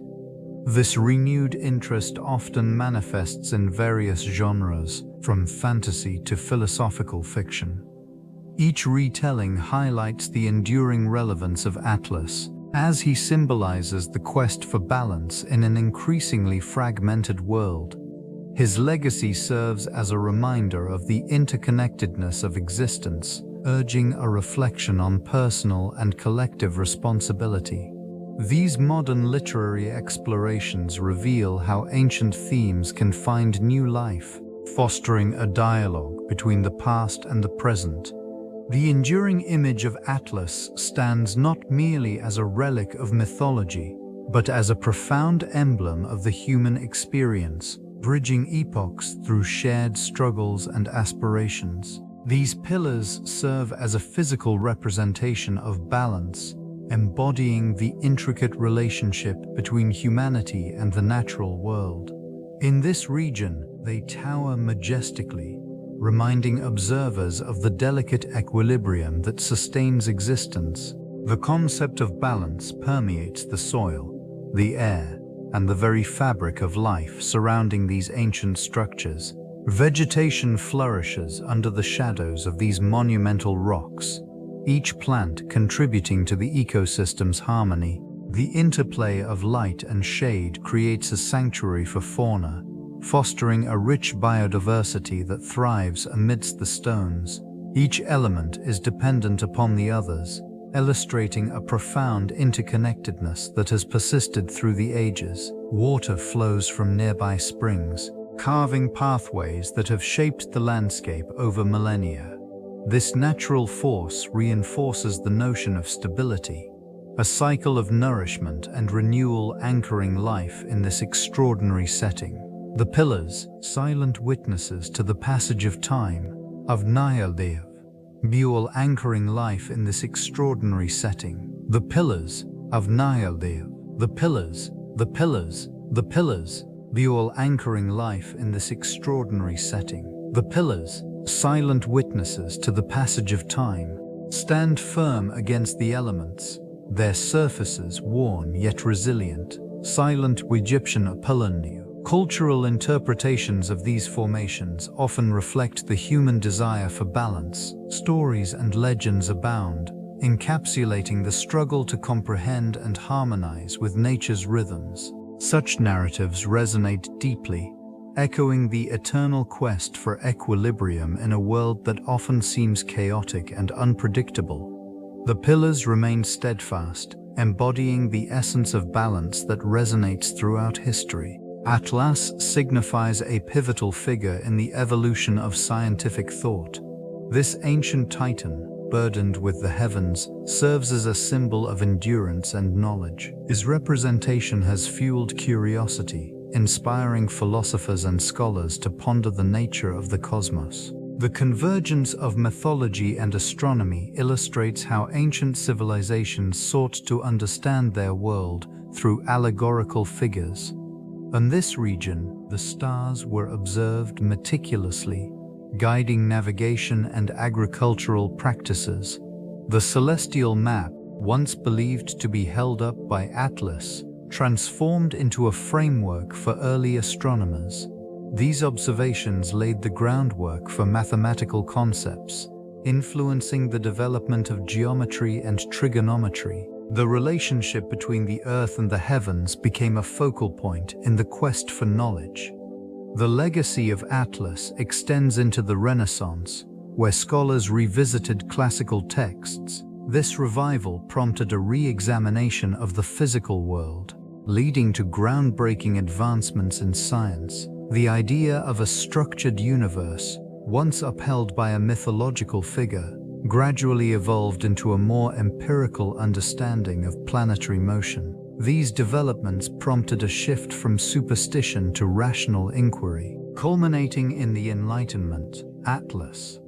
This renewed interest often manifests in various genres, from fantasy to philosophical fiction. Each retelling highlights the enduring relevance of Atlas, as he symbolizes the quest for balance in an increasingly fragmented world. His legacy serves as a reminder of the interconnectedness of existence, urging a reflection on personal and collective responsibility. These modern literary explorations reveal how ancient themes can find new life, fostering a dialogue between the past and the present. The enduring image of Atlas stands not merely as a relic of mythology, but as a profound emblem of the human experience, bridging epochs through shared struggles and aspirations. These pillars serve as a physical representation of balance, embodying the intricate relationship between humanity and the natural world. In this region, they tower majestically, reminding observers of the delicate equilibrium that sustains existence. The concept of balance permeates the soil, the air, and the very fabric of life surrounding these ancient structures. Vegetation flourishes under the shadows of these monumental rocks, each plant contributing to the ecosystem's harmony. The interplay of light and shade creates a sanctuary for fauna, fostering a rich biodiversity that thrives amidst the stones. Each element is dependent upon the others, illustrating a profound interconnectedness that has persisted through the ages. Water flows from nearby springs, carving pathways that have shaped the landscape over millennia. This natural force reinforces the notion of stability, a cycle of nourishment and renewal anchoring life in this extraordinary setting. The pillars, silent witnesses to the passage of time, of Nihildev, Buell anchoring life in this extraordinary setting. The pillars of Nyaldev. The pillars, the pillars, the pillars. Buell anchoring life in this extraordinary setting. The pillars, silent witnesses to the passage of time, stand firm against the elements, their surfaces worn yet resilient. Silent Egyptian Apollonia. Cultural interpretations of these formations often reflect the human desire for balance. Stories and legends abound, encapsulating the struggle to comprehend and harmonize with nature's rhythms. Such narratives resonate deeply, echoing the eternal quest for equilibrium in a world that often seems chaotic and unpredictable. The pillars remain steadfast, embodying the essence of balance that resonates throughout history. Atlas signifies a pivotal figure in the evolution of scientific thought. This ancient titan, burdened with the heavens, serves as a symbol of endurance and knowledge. His representation has fueled curiosity, inspiring philosophers and scholars to ponder the nature of the cosmos. The convergence of mythology and astronomy illustrates how ancient civilizations sought to understand their world through allegorical figures. In this region, the stars were observed meticulously, guiding navigation and agricultural practices. The celestial map, once believed to be held up by Atlas, transformed into a framework for early astronomers. These observations laid the groundwork for mathematical concepts, influencing the development of geometry and trigonometry. The relationship between the earth and the heavens became a focal point in the quest for knowledge. The legacy of Atlas extends into the Renaissance, where scholars revisited classical texts. This revival prompted a re-examination of the physical world, leading to groundbreaking advancements in science. The idea of a structured universe, once upheld by a mythological figure, gradually evolved into a more empirical understanding of planetary motion. These developments prompted a shift from superstition to rational inquiry, culminating in the Enlightenment. Atlas,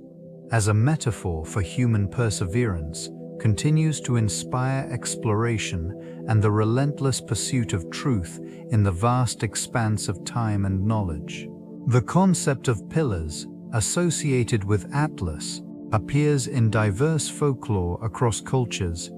as a metaphor for human perseverance, continues to inspire exploration and the relentless pursuit of truth in the vast expanse of time and knowledge. The concept of pillars, associated with Atlas, appears in diverse folklore across cultures,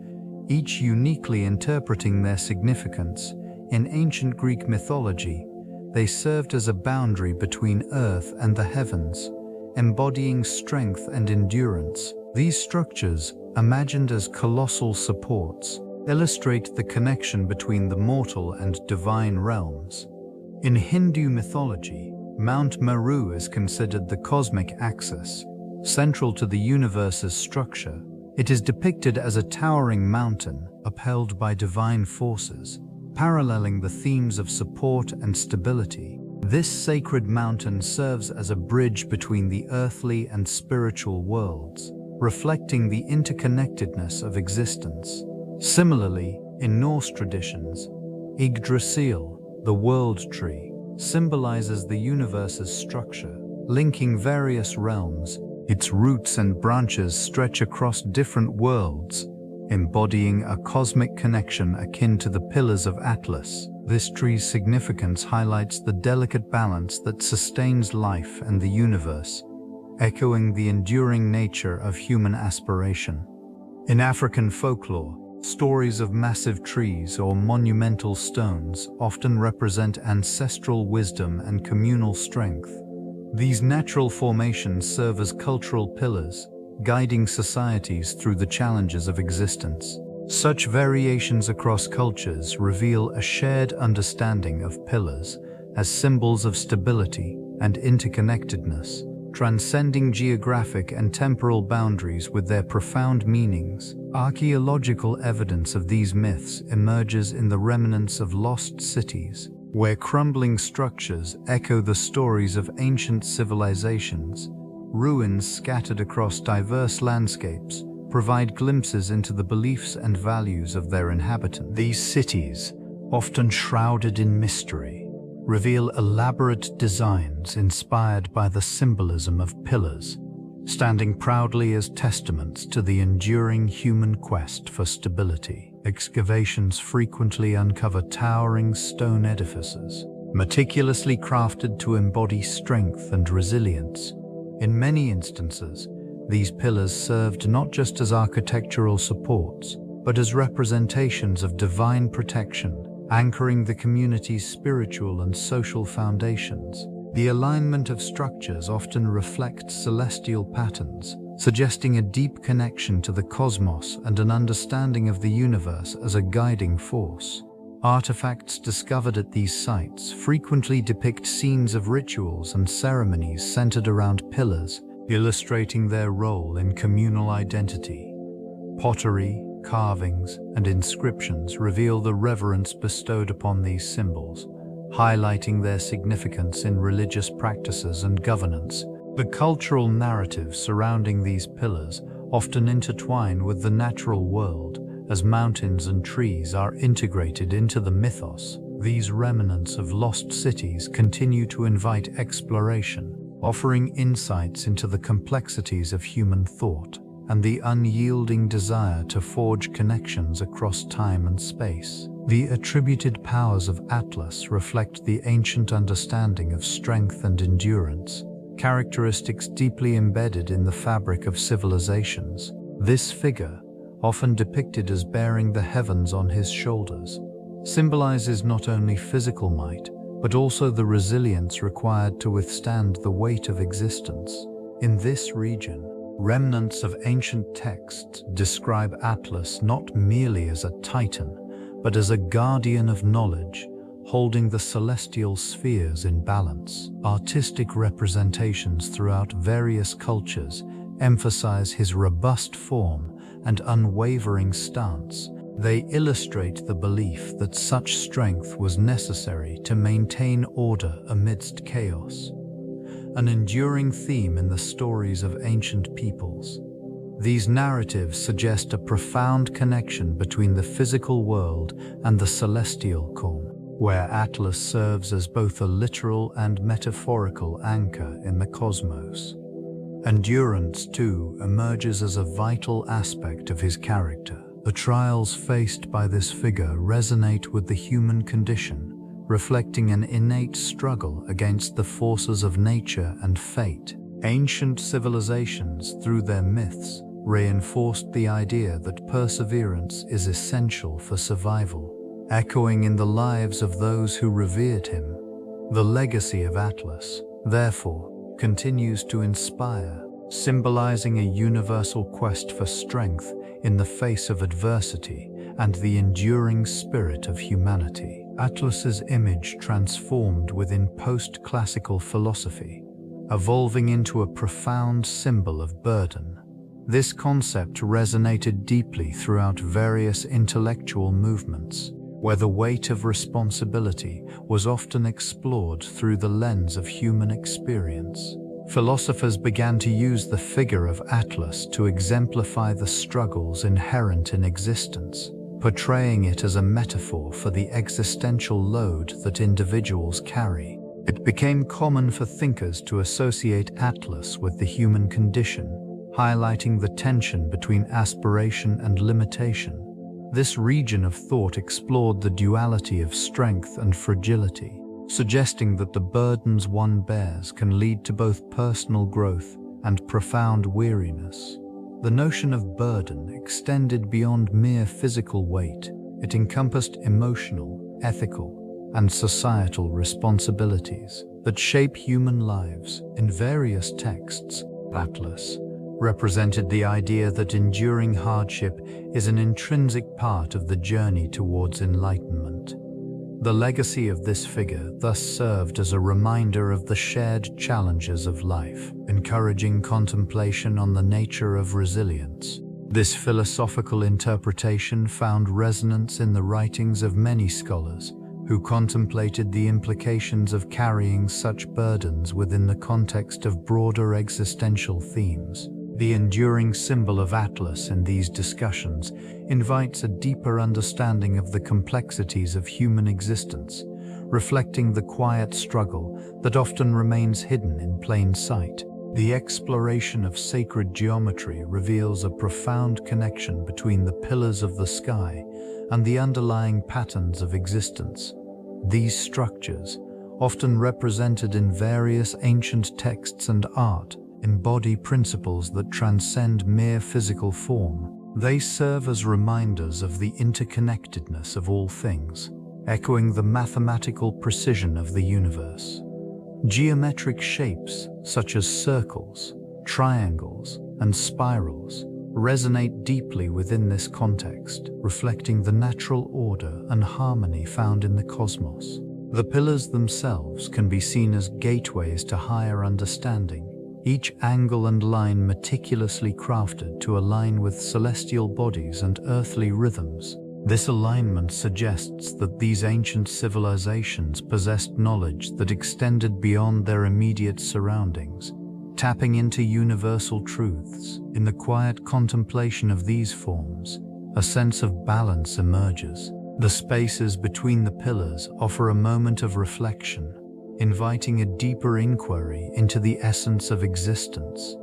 each uniquely interpreting their significance. In ancient Greek mythology, they served as a boundary between earth and the heavens, embodying strength and endurance. These structures, imagined as colossal supports, illustrate the connection between the mortal and divine realms. In Hindu mythology, Mount Meru is considered the cosmic axis, central to the universe's structure. It is depicted as a towering mountain upheld by divine forces, paralleling the themes of support and stability. This sacred mountain serves as a bridge between the earthly and spiritual worlds, reflecting the interconnectedness of existence. Similarly, in Norse traditions, Yggdrasil, the world tree, symbolizes the universe's structure, linking various realms. Its roots and branches stretch across different worlds, embodying a cosmic connection akin to the pillars of Atlas. This tree's significance highlights the delicate balance that sustains life and the universe, echoing the enduring nature of human aspiration. In African folklore, stories of massive trees or monumental stones often represent ancestral wisdom and communal strength. These natural formations serve as cultural pillars, guiding societies through the challenges of existence. Such variations across cultures reveal a shared understanding of pillars as symbols of stability and interconnectedness, transcending geographic and temporal boundaries with their profound meanings. Archaeological evidence of these myths emerges in the remnants of lost cities, where crumbling structures echo the stories of ancient civilizations. Ruins scattered across diverse landscapes provide glimpses into the beliefs and values of their inhabitants. These cities, often shrouded in mystery, reveal elaborate designs inspired by the symbolism of pillars. standing proudly as testaments to the enduring human quest for stability. Excavations frequently uncover towering stone edifices, meticulously crafted to embody strength and resilience. In many instances, these pillars served not just as architectural supports, but as representations of divine protection, anchoring the community's spiritual and social foundations. The alignment of structures often reflects celestial patterns, suggesting a deep connection to the cosmos and an understanding of the universe as a guiding force. Artifacts discovered at these sites frequently depict scenes of rituals and ceremonies centered around pillars, illustrating their role in communal identity. Pottery, carvings, and inscriptions reveal the reverence bestowed upon these symbols, highlighting their significance in religious practices and governance. The cultural narratives surrounding these pillars often intertwine with the natural world, as mountains and trees are integrated into the mythos. These remnants of lost cities continue to invite exploration, offering insights into the complexities of human thought and the unyielding desire to forge connections across time and space. The attributed powers of Atlas reflect the ancient understanding of strength and endurance, characteristics deeply embedded in the fabric of civilizations. This figure, often depicted as bearing the heavens on his shoulders, symbolizes not only physical might, but also the resilience required to withstand the weight of existence. In this region, remnants of ancient texts describe Atlas not merely as a titan, but as a guardian of knowledge, holding the celestial spheres in balance. Artistic representations throughout various cultures emphasize his robust form and unwavering stance. They illustrate the belief that such strength was necessary to maintain order amidst chaos, an enduring theme in the stories of ancient peoples. These narratives suggest a profound connection between the physical world and the celestial calm, where Atlas serves as both a literal and metaphorical anchor in the cosmos. Endurance, too, emerges as a vital aspect of his character. The trials faced by this figure resonate with the human condition, reflecting an innate struggle against the forces of nature and fate. Ancient civilizations, through their myths, reinforced the idea that perseverance is essential for survival, echoing in the lives of those who revered him. The legacy of Atlas, therefore, continues to inspire, symbolizing a universal quest for strength in the face of adversity and the enduring spirit of humanity. Atlas's image transformed within post-classical philosophy, evolving into a profound symbol of burden. This concept resonated deeply throughout various intellectual movements, where the weight of responsibility was often explored through the lens of human experience. Philosophers began to use the figure of Atlas to exemplify the struggles inherent in existence, portraying it as a metaphor for the existential load that individuals carry. It became common for thinkers to associate Atlas with the human condition, highlighting the tension between aspiration and limitation. This region of thought explored the duality of strength and fragility, suggesting that the burdens one bears can lead to both personal growth and profound weariness. The notion of burden extended beyond mere physical weight. It encompassed emotional, ethical, and societal responsibilities that shape human lives. In various texts, Atlas represented the idea that enduring hardship is an intrinsic part of the journey towards enlightenment. The legacy of this figure thus served as a reminder of the shared challenges of life, encouraging contemplation on the nature of resilience. This philosophical interpretation found resonance in the writings of many scholars who contemplated the implications of carrying such burdens within the context of broader existential themes. The enduring symbol of Atlas in these discussions invites a deeper understanding of the complexities of human existence, reflecting the quiet struggle that often remains hidden in plain sight. The exploration of sacred geometry reveals a profound connection between the pillars of the sky and the underlying patterns of existence. These structures, often represented in various ancient texts and art, embody principles that transcend mere physical form. They serve as reminders of the interconnectedness of all things, echoing the mathematical precision of the universe. Geometric shapes, such as circles, triangles, and spirals, resonate deeply within this context, reflecting the natural order and harmony found in the cosmos. The pillars themselves can be seen as gateways to higher understanding, each angle and line meticulously crafted to align with celestial bodies and earthly rhythms. This alignment suggests that these ancient civilizations possessed knowledge that extended beyond their immediate surroundings, tapping into universal truths. In the quiet contemplation of these forms, a sense of balance emerges. The spaces between the pillars offer a moment of reflection, inviting a deeper inquiry into the essence of existence.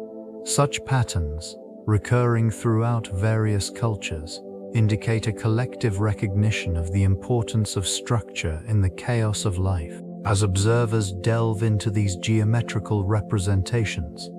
Such patterns, recurring throughout various cultures, indicate a collective recognition of the importance of structure in the chaos of life. As observers delve into these geometrical representations,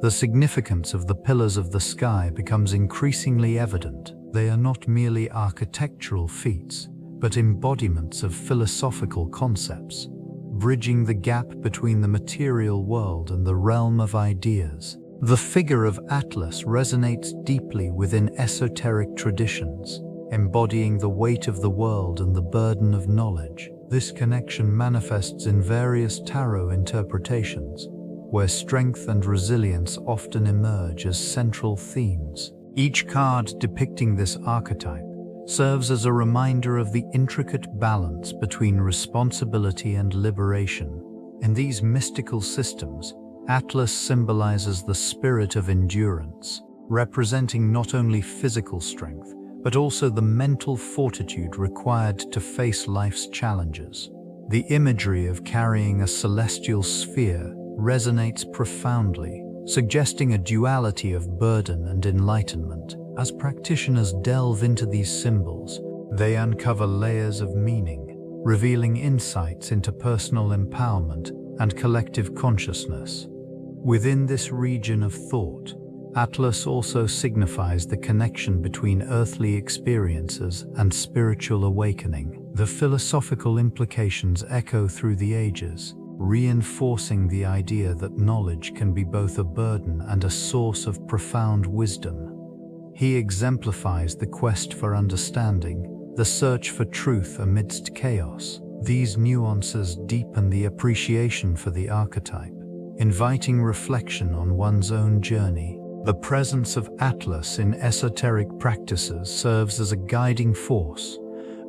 the significance of the pillars of the sky becomes increasingly evident. They are not merely architectural feats, but embodiments of philosophical concepts, bridging the gap between the material world and the realm of ideas. The figure of Atlas resonates deeply within esoteric traditions, embodying the weight of the world and the burden of knowledge. This connection manifests in various tarot interpretations, where strength and resilience often emerge as central themes. Each card depicting this archetype serves as a reminder of the intricate balance between responsibility and liberation. In these mystical systems, Atlas symbolizes the spirit of endurance, representing not only physical strength, but also the mental fortitude required to face life's challenges. The imagery of carrying a celestial sphere resonates profoundly, suggesting a duality of burden and enlightenment. As practitioners delve into these symbols, they uncover layers of meaning, revealing insights into personal empowerment and collective consciousness. Within this region of thought, Atlas also signifies the connection between earthly experiences and spiritual awakening. The philosophical implications echo through the ages, reinforcing the idea that knowledge can be both a burden and a source of profound wisdom. He exemplifies the quest for understanding, the search for truth amidst chaos. These nuances deepen the appreciation for the archetype, inviting reflection on one's own journey. The presence of Atlas in esoteric practices serves as a guiding force,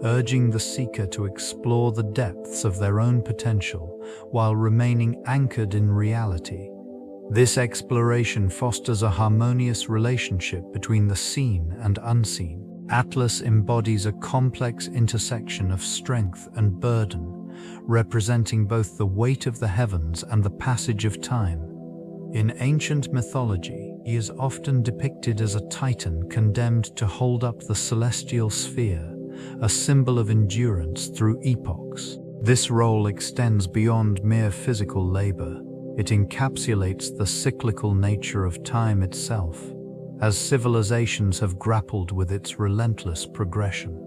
urging the seeker to explore the depths of their own potential while remaining anchored in reality. This exploration fosters a harmonious relationship between the seen and unseen. Atlas embodies a complex intersection of strength and burden, representing both the weight of the heavens and the passage of time. In ancient mythology, he is often depicted as a titan condemned to hold up the celestial sphere, a symbol of endurance through epochs. This role extends beyond mere physical labor. It encapsulates the cyclical nature of time itself, as civilizations have grappled with its relentless progression.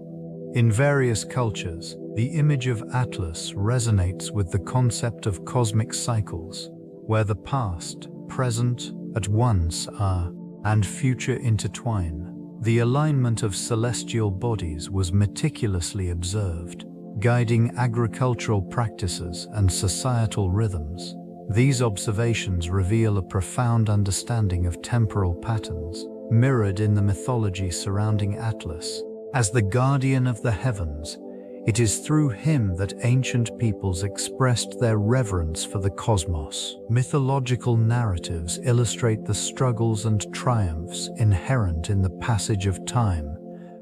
In various cultures, the image of Atlas resonates with the concept of cosmic cycles, where the past, present, at once are, and future intertwine. The alignment of celestial bodies was meticulously observed, guiding agricultural practices and societal rhythms. These observations reveal a profound understanding of temporal patterns, mirrored in the mythology surrounding Atlas. As the guardian of the heavens, it is through him that ancient peoples expressed their reverence for the cosmos. Mythological narratives illustrate the struggles and triumphs inherent in the passage of time,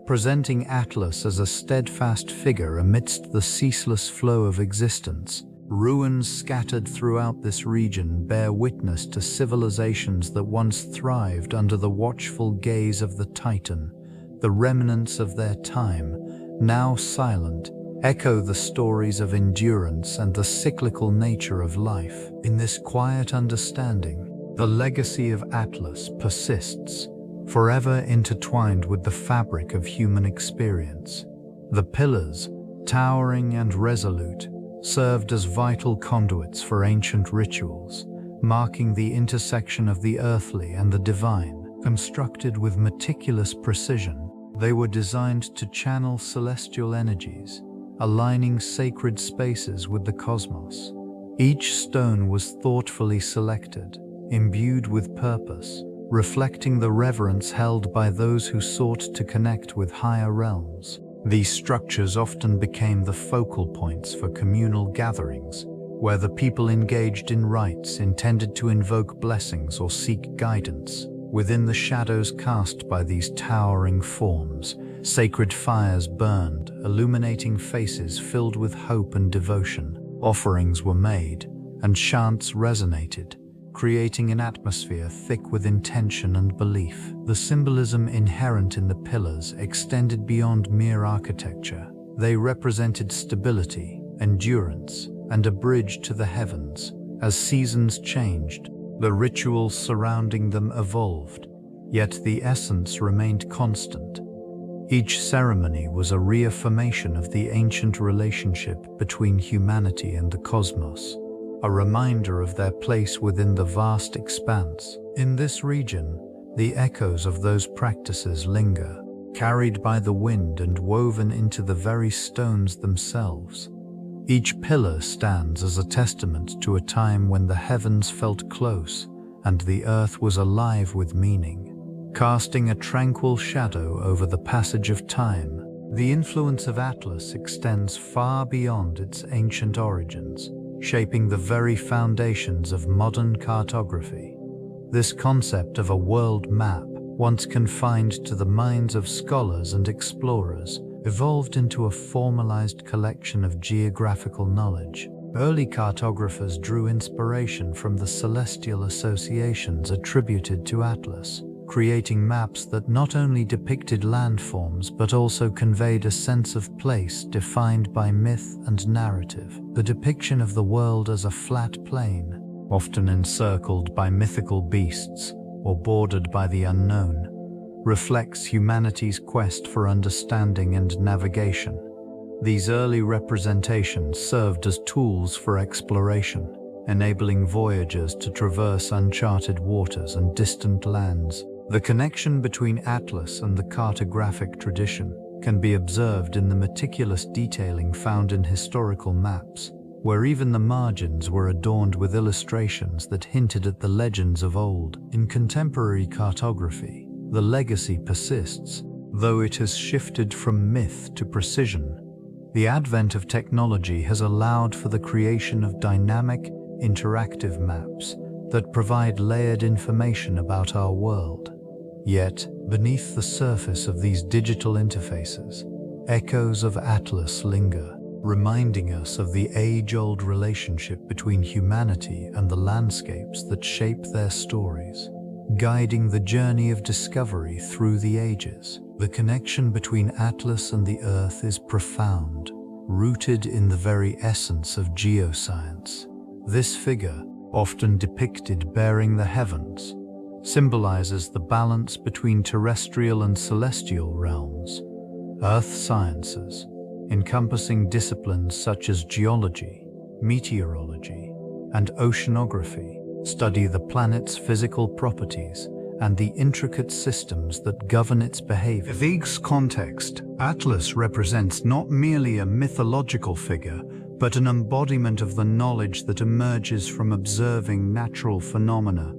presenting Atlas as a steadfast figure amidst the ceaseless flow of existence. Ruins scattered throughout this region bear witness to civilizations that once thrived under the watchful gaze of the Titan. The remnants of their time, now silent, echo the stories of endurance and the cyclical nature of life. In this quiet understanding, the legacy of Atlas persists, forever intertwined with the fabric of human experience. The pillars, towering and resolute, served as vital conduits for ancient rituals, marking the intersection of the earthly and the divine. Constructed with meticulous precision, they were designed to channel celestial energies, aligning sacred spaces with the cosmos. Each stone was thoughtfully selected, imbued with purpose, reflecting the reverence held by those who sought to connect with higher realms. These structures often became the focal points for communal gatherings, where the people engaged in rites intended to invoke blessings or seek guidance. Within the shadows cast by these towering forms, sacred fires burned, illuminating faces filled with hope and devotion. Offerings were made, and chants resonated, creating an atmosphere thick with intention and belief. The symbolism inherent in the pillars extended beyond mere architecture. They represented stability, endurance, and a bridge to the heavens. As seasons changed, the rituals surrounding them evolved, yet the essence remained constant. Each ceremony was a reaffirmation of the ancient relationship between humanity and the cosmos, a reminder of their place within the vast expanse. In this region, the echoes of those practices linger, carried by the wind and woven into the very stones themselves. Each pillar stands as a testament to a time when the heavens felt close and the earth was alive with meaning, casting a tranquil shadow over the passage of time. The influence of Atlas extends far beyond its ancient origins, shaping the very foundations of modern cartography. This concept of a world map, once confined to the minds of scholars and explorers, evolved into a formalized collection of geographical knowledge. Early cartographers drew inspiration from the celestial associations attributed to Atlas, creating maps that not only depicted landforms but also conveyed a sense of place defined by myth and narrative. The depiction of the world as a flat plain, often encircled by mythical beasts or bordered by the unknown, reflects humanity's quest for understanding and navigation. These early representations served as tools for exploration, enabling voyagers to traverse uncharted waters and distant lands. The connection between Atlas and the cartographic tradition can be observed in the meticulous detailing found in historical maps, where even the margins were adorned with illustrations that hinted at the legends of old. In contemporary cartography, the legacy persists, though it has shifted from myth to precision. The advent of technology has allowed for the creation of dynamic, interactive maps that provide layered information about our world. Yet, beneath the surface of these digital interfaces, echoes of Atlas linger, reminding us of the age-old relationship between humanity and the landscapes that shape their stories. Guiding the journey of discovery through the ages, the connection between Atlas and the Earth is profound, rooted in the very essence of geoscience. This figure, often depicted bearing the heavens, symbolizes the balance between terrestrial and celestial realms. Earth sciences, encompassing disciplines such as geology, meteorology, and oceanography, study the planet's physical properties and the intricate systems that govern its behavior. In this context, Atlas represents not merely a mythological figure, but an embodiment of the knowledge that emerges from observing natural phenomena.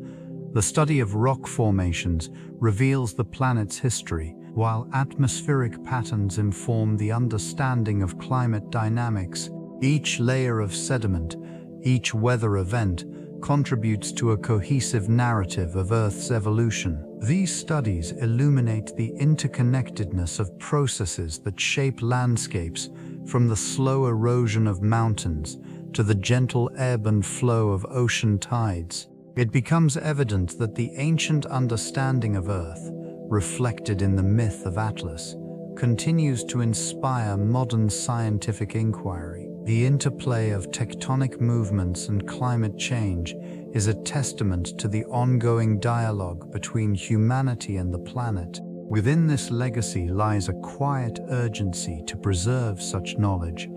The study of rock formations reveals the planet's history, while atmospheric patterns inform the understanding of climate dynamics. Each layer of sediment, each weather event, contributes to a cohesive narrative of Earth's evolution. These studies illuminate the interconnectedness of processes that shape landscapes, from the slow erosion of mountains to the gentle ebb and flow of ocean tides, it becomes evident that the ancient understanding of Earth, reflected in the myth of Atlas, continues to inspire modern scientific inquiry. The interplay of tectonic movements and climate change is a testament to the ongoing dialogue between humanity and the planet. Within this legacy lies a quiet urgency to preserve such knowledge,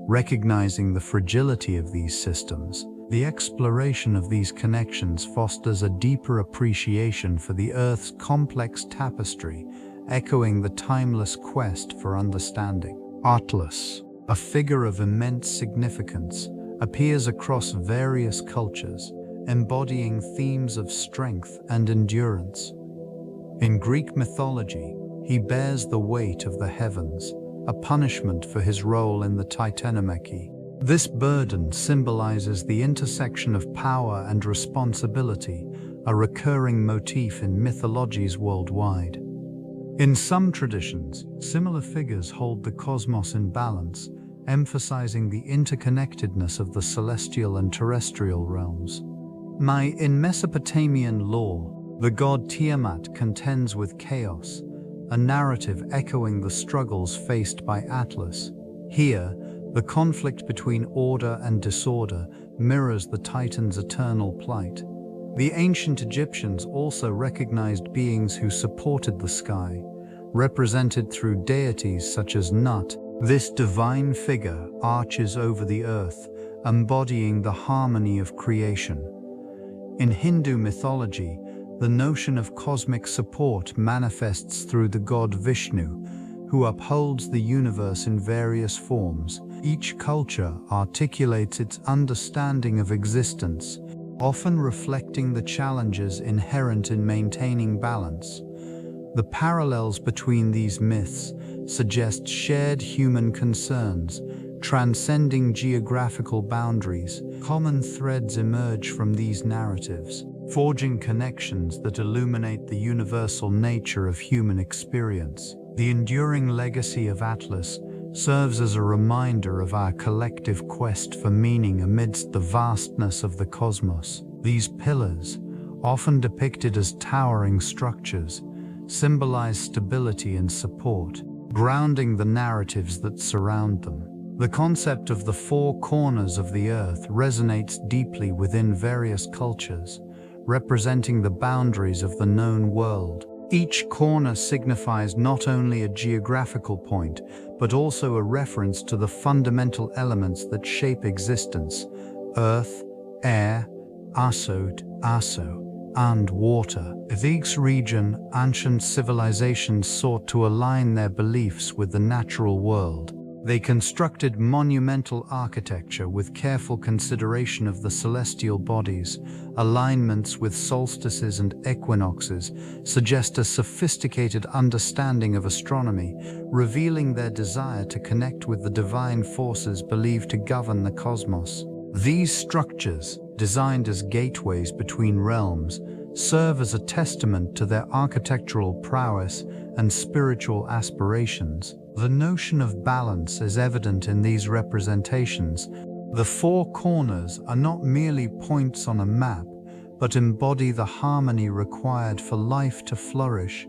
recognizing the fragility of these systems. The exploration of these connections fosters a deeper appreciation for the Earth's complex tapestry, echoing the timeless quest for understanding. Atlas, a figure of immense significance, appears across various cultures, embodying themes of strength and endurance. In Greek mythology, he bears the weight of the heavens, a punishment for his role in the Titanomachy. This burden symbolizes the intersection of power and responsibility, a recurring motif in mythologies worldwide. In some traditions, similar figures hold the cosmos in balance, emphasizing the interconnectedness of the celestial and terrestrial realms. In Mesopotamian lore, the god Tiamat contends with chaos, a narrative echoing the struggles faced by Atlas. Here, the conflict between order and disorder mirrors the Titan's eternal plight. The ancient Egyptians also recognized beings who supported the sky, represented through deities such as Nut. This divine figure arches over the earth, embodying the harmony of creation. In Hindu mythology, the notion of cosmic support manifests through the god Vishnu, who upholds the universe in various forms. Each culture articulates its understanding of existence, often reflecting the challenges inherent in maintaining balance. The parallels between these myths suggest shared human concerns, transcending geographical boundaries. Common threads emerge from these narratives, forging connections that illuminate the universal nature of human experience. The enduring legacy of Atlas serves as a reminder of our collective quest for meaning amidst the vastness of the cosmos. These pillars, often depicted as towering structures, symbolize stability and support, grounding the narratives that surround them. The concept of the four corners of the earth resonates deeply within various cultures, representing the boundaries of the known world. Each corner signifies not only a geographical point, but also a reference to the fundamental elements that shape existence: earth, air, asod, and water. In this region, ancient civilizations sought to align their beliefs with the natural world. They constructed monumental architecture with careful consideration of the celestial bodies. Alignments with solstices and equinoxes suggest a sophisticated understanding of astronomy, revealing their desire to connect with the divine forces believed to govern the cosmos. These structures, designed as gateways between realms, serve as a testament to their architectural prowess and spiritual aspirations. The notion of balance is evident in these representations. The four corners are not merely points on a map, but embody the harmony required for life to flourish.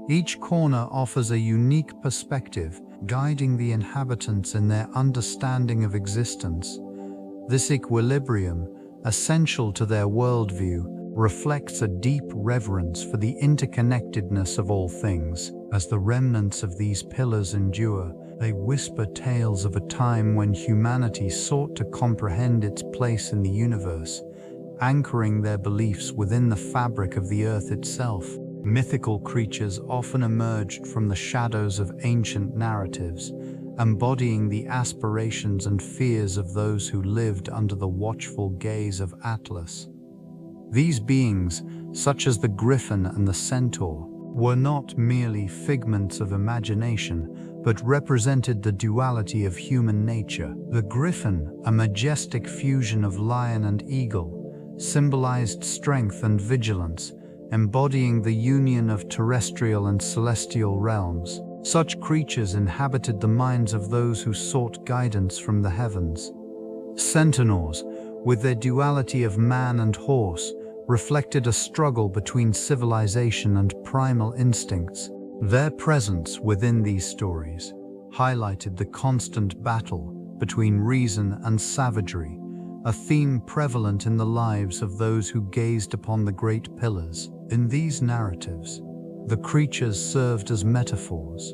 Each corner offers a unique perspective, guiding the inhabitants in their understanding of existence. This equilibrium, essential to their worldview, reflects a deep reverence for the interconnectedness of all things. As the remnants of these pillars endure, they whisper tales of a time when humanity sought to comprehend its place in the universe, anchoring their beliefs within the fabric of the earth itself. Mythical creatures often emerged from the shadows of ancient narratives, embodying the aspirations and fears of those who lived under the watchful gaze of Atlas. These beings, such as the griffin and the centaur, were not merely figments of imagination, but represented the duality of human nature. The griffin, a majestic fusion of lion and eagle, symbolized strength and vigilance, embodying the union of terrestrial and celestial realms. Such creatures inhabited the minds of those who sought guidance from the heavens. Centaurs, with their duality of man and horse, reflected a struggle between civilization and primal instincts. Their presence within these stories highlighted the constant battle between reason and savagery, a theme prevalent in the lives of those who gazed upon the great pillars. In these narratives, the creatures served as metaphors,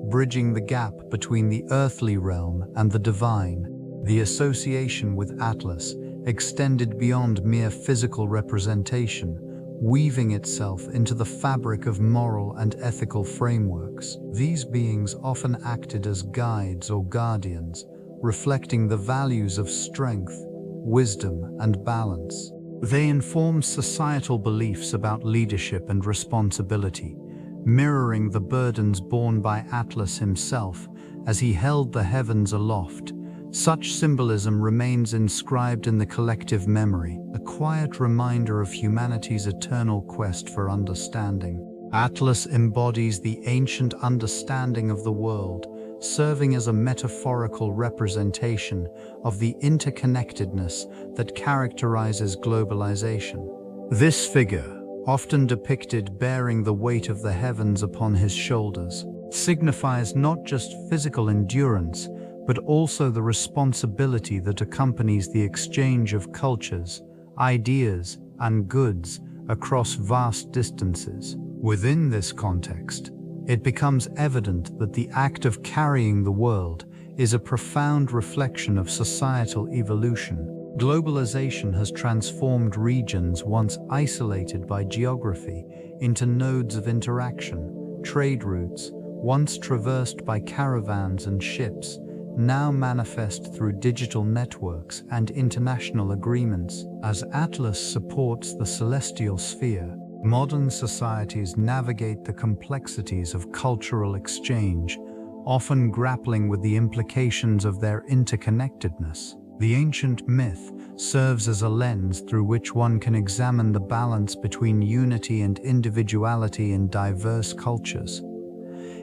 bridging the gap between the earthly realm and the divine. The association with Atlas extended beyond mere physical representation, weaving itself into the fabric of moral and ethical frameworks. These beings often acted as guides or guardians, reflecting the values of strength, wisdom, and balance. They informed societal beliefs about leadership and responsibility, mirroring the burdens borne by Atlas himself as he held the heavens aloft. Such symbolism remains inscribed in the collective memory, a quiet reminder of humanity's eternal quest for understanding. Atlas embodies the ancient understanding of the world, serving as a metaphorical representation of the interconnectedness that characterizes globalization. This figure, often depicted bearing the weight of the heavens upon his shoulders, signifies not just physical endurance, but also the responsibility that accompanies the exchange of cultures, ideas, and goods across vast distances. Within this context, it becomes evident that the act of carrying the world is a profound reflection of societal evolution. Globalization has transformed regions once isolated by geography into nodes of interaction. Trade routes, once traversed by caravans and ships, now manifest through digital networks and international agreements. As Atlas supports the celestial sphere, modern societies navigate the complexities of cultural exchange, often grappling with the implications of their interconnectedness. The ancient myth serves as a lens through which one can examine the balance between unity and individuality in diverse cultures.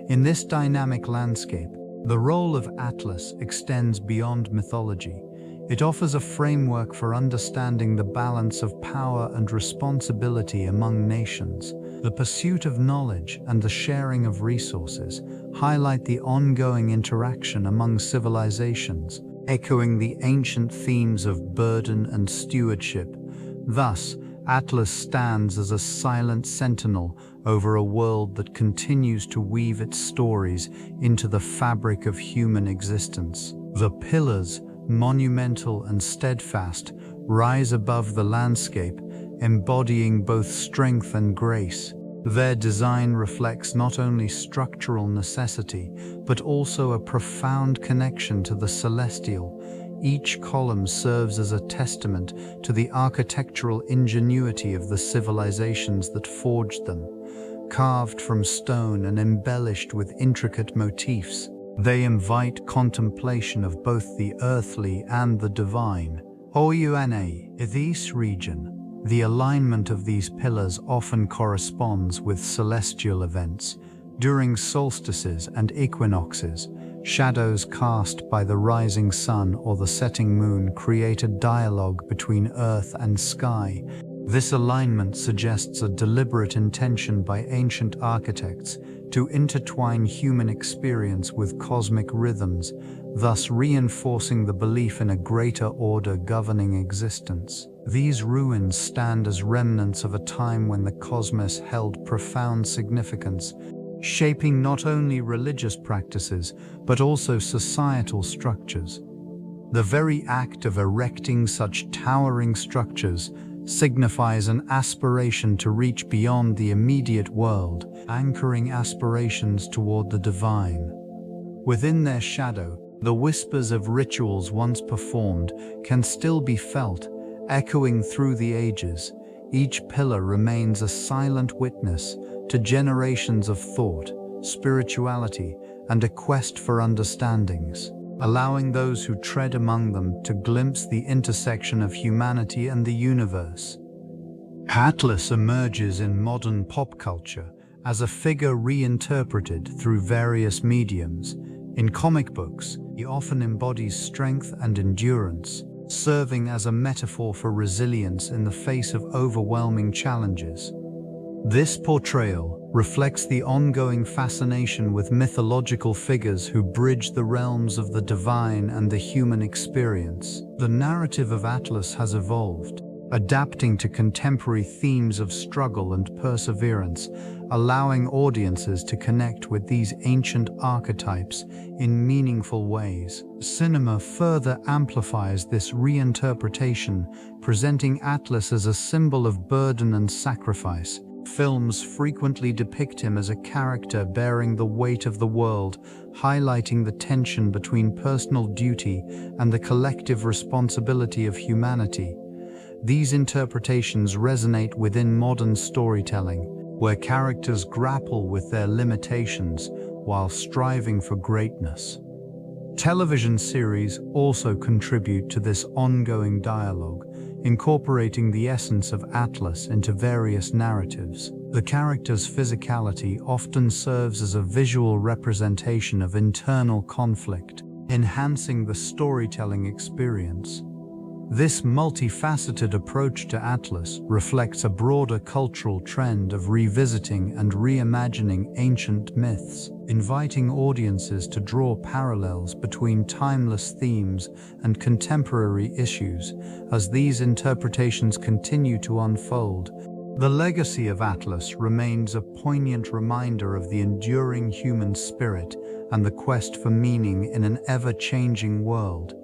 In this dynamic landscape, the role of Atlas extends beyond mythology. It offers a framework for understanding the balance of power and responsibility among nations. The pursuit of knowledge and the sharing of resources highlight the ongoing interaction among civilizations, echoing the ancient themes of burden and stewardship. Thus, Atlas stands as a silent sentinel over a world that continues to weave its stories into the fabric of human existence. The pillars, monumental and steadfast, rise above the landscape, embodying both strength and grace. Their design reflects not only structural necessity, but also a profound connection to the celestial. Each column serves as a testament to the architectural ingenuity of the civilizations that forged them. Carved from stone and embellished with intricate motifs, they invite contemplation of both the earthly and the divine. In this region, the alignment of these pillars often corresponds with celestial events. During solstices and equinoxes, shadows cast by the rising sun or the setting moon create a dialogue between earth and sky. This alignment suggests a deliberate intention by ancient architects to intertwine human experience with cosmic rhythms, thus reinforcing the belief in a greater order governing existence. These ruins stand as remnants of a time when the cosmos held profound significance, shaping not only religious practices, but also societal structures. The very act of erecting such towering structures signifies an aspiration to reach beyond the immediate world, anchoring aspirations toward the divine. Within their shadow, the whispers of rituals once performed can still be felt, echoing through the ages. Each pillar remains a silent witness to generations of thought, spirituality, and a quest for understandings, allowing those who tread among them to glimpse the intersection of humanity and the universe. Atlas emerges in modern pop culture as a figure reinterpreted through various mediums. In comic books, he often embodies strength and endurance, serving as a metaphor for resilience in the face of overwhelming challenges. This portrayal reflects the ongoing fascination with mythological figures who bridge the realms of the divine and the human experience. The narrative of Atlas has evolved, adapting to contemporary themes of struggle and perseverance, allowing audiences to connect with these ancient archetypes in meaningful ways. Cinema further amplifies this reinterpretation, presenting Atlas as a symbol of burden and sacrifice. Films frequently depict him as a character bearing the weight of the world, highlighting the tension between personal duty and the collective responsibility of humanity. These interpretations resonate within modern storytelling, where characters grapple with their limitations while striving for greatness. Television series also contribute to this ongoing dialogue, incorporating the essence of Atlas into various narratives. The character's physicality often serves as a visual representation of internal conflict, enhancing the storytelling experience. This multifaceted approach to Atlas reflects a broader cultural trend of revisiting and reimagining ancient myths, inviting audiences to draw parallels between timeless themes and contemporary issues. As these interpretations continue to unfold, the legacy of Atlas remains a poignant reminder of the enduring human spirit and the quest for meaning in an ever-changing world.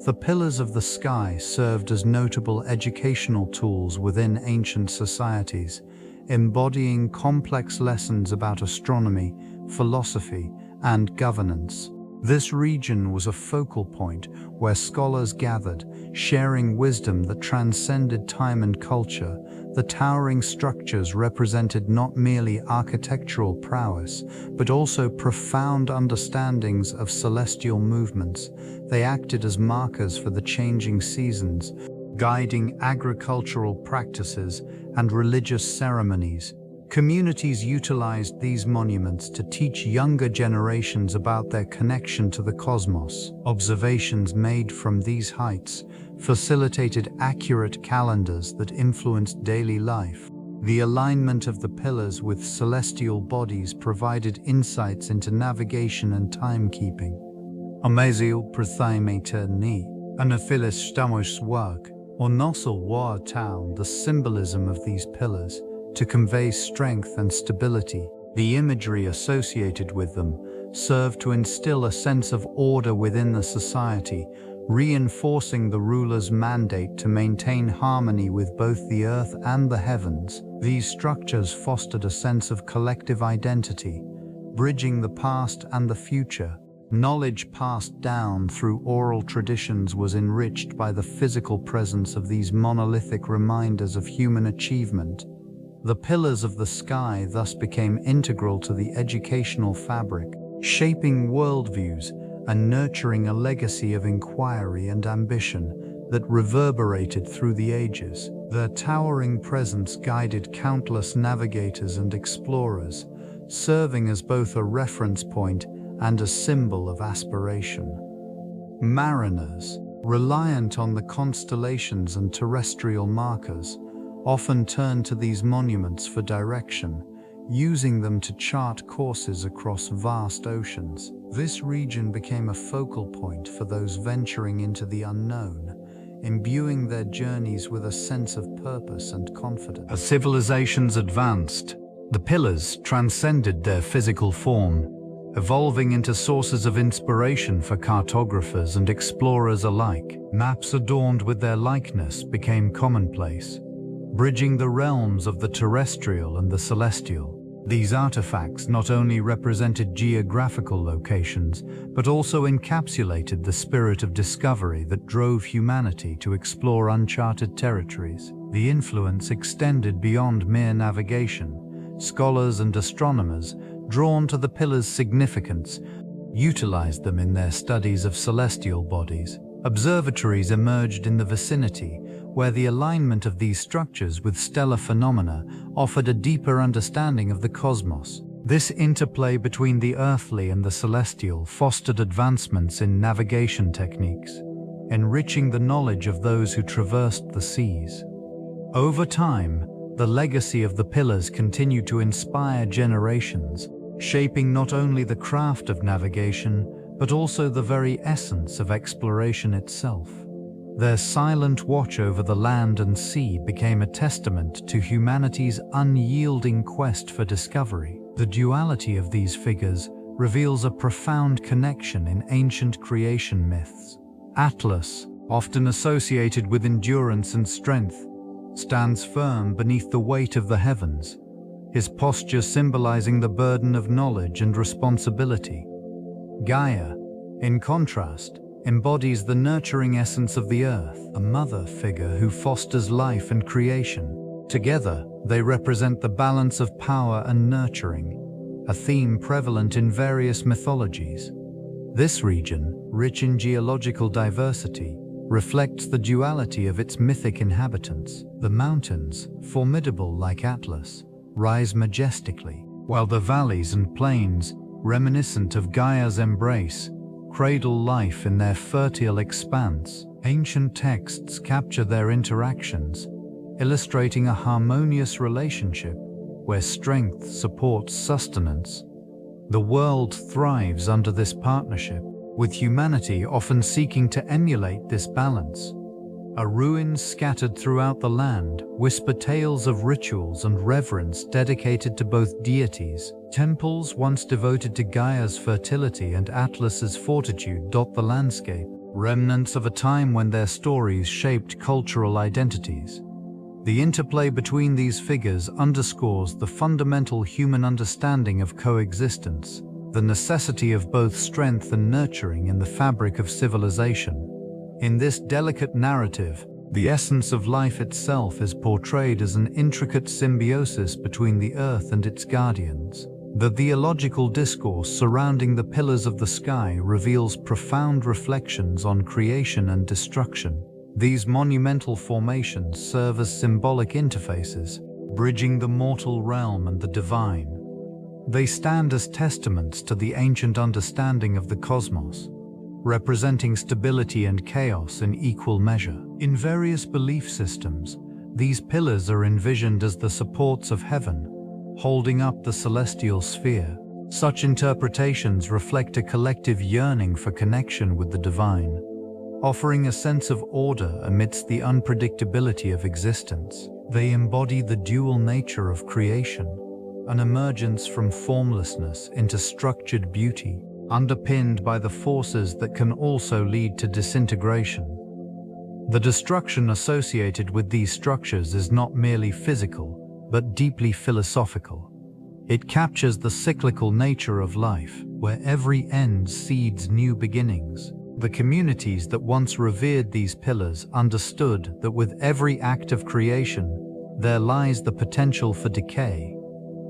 The pillars of the sky served as notable educational tools within ancient societies, embodying complex lessons about astronomy, philosophy, and governance. This region was a focal point where scholars gathered, sharing wisdom that transcended time and culture. The towering structures represented not merely architectural prowess, but also profound understandings of celestial movements. They acted as markers for the changing seasons, guiding agricultural practices and religious ceremonies. Communities utilized these monuments to teach younger generations about their connection to the cosmos. Observations made from these heights facilitated accurate calendars that influenced daily life. The alignment of the pillars with celestial bodies provided insights into navigation and timekeeping. Amazil Prathimeter ni, Anaphilis Stamos work, or Nossel War Town, the symbolism of these pillars, to convey strength and stability. The imagery associated with them served to instill a sense of order within the society, reinforcing the ruler's mandate to maintain harmony with both the earth and the heavens. These structures fostered a sense of collective identity, bridging the past and the future. Knowledge passed down through oral traditions was enriched by the physical presence of these monolithic reminders of human achievement. The pillars of the sky thus became integral to the educational fabric, shaping worldviews and nurturing a legacy of inquiry and ambition that reverberated through the ages. Their towering presence guided countless navigators and explorers, serving as both a reference point and a symbol of aspiration. Mariners, reliant on the constellations and terrestrial markers, often turned to these monuments for direction, using them to chart courses across vast oceans. This region became a focal point for those venturing into the unknown, imbuing their journeys with a sense of purpose and confidence. As civilizations advanced, the pillars transcended their physical form, evolving into sources of inspiration for cartographers and explorers alike. Maps adorned with their likeness became commonplace, bridging the realms of the terrestrial and the celestial. These artifacts not only represented geographical locations, but also encapsulated the spirit of discovery that drove humanity to explore uncharted territories. The influence extended beyond mere navigation. Scholars and astronomers, drawn to the pillars' significance, utilized them in their studies of celestial bodies. Observatories emerged in the vicinity, where the alignment of these structures with stellar phenomena offered a deeper understanding of the cosmos. This interplay between the earthly and the celestial fostered advancements in navigation techniques, enriching the knowledge of those who traversed the seas. Over time, the legacy of the pillars continued to inspire generations, shaping not only the craft of navigation, but also the very essence of exploration itself. Their silent watch over the land and sea became a testament to humanity's unyielding quest for discovery. The duality of these figures reveals a profound connection in ancient creation myths. Atlas, often associated with endurance and strength, stands firm beneath the weight of the heavens, his posture symbolizing the burden of knowledge and responsibility. Gaia, in contrast, embodies the nurturing essence of the earth, a mother figure who fosters life and creation. Together, they represent the balance of power and nurturing, a theme prevalent in various mythologies. This region, rich in geological diversity, reflects the duality of its mythic inhabitants. The mountains, formidable like Atlas, rise majestically, while the valleys and plains, reminiscent of Gaia's embrace, cradle life in their fertile expanse. Ancient texts capture their interactions, illustrating a harmonious relationship where strength supports sustenance. The world thrives under this partnership, with humanity often seeking to emulate this balance. Ruins scattered throughout the land whisper tales of rituals and reverence dedicated to both deities. Temples once devoted to Gaia's fertility and Atlas's fortitude dot the landscape, remnants of a time when their stories shaped cultural identities. The interplay between these figures underscores the fundamental human understanding of coexistence, the necessity of both strength and nurturing in the fabric of civilization. In this delicate narrative, the essence of life itself is portrayed as an intricate symbiosis between the earth and its guardians. The theological discourse surrounding the pillars of the sky reveals profound reflections on creation and destruction. These monumental formations serve as symbolic interfaces, bridging the mortal realm and the divine. They stand as testaments to the ancient understanding of the cosmos, representing stability and chaos in equal measure. In various belief systems, these pillars are envisioned as the supports of heaven, holding up the celestial sphere. Such interpretations reflect a collective yearning for connection with the divine, offering a sense of order amidst the unpredictability of existence. They embody the dual nature of creation, an emergence from formlessness into structured beauty, underpinned by the forces that can also lead to disintegration. The destruction associated with these structures is not merely physical, but deeply philosophical. It captures the cyclical nature of life, where every end seeds new beginnings. The communities that once revered these pillars understood that with every act of creation, there lies the potential for decay.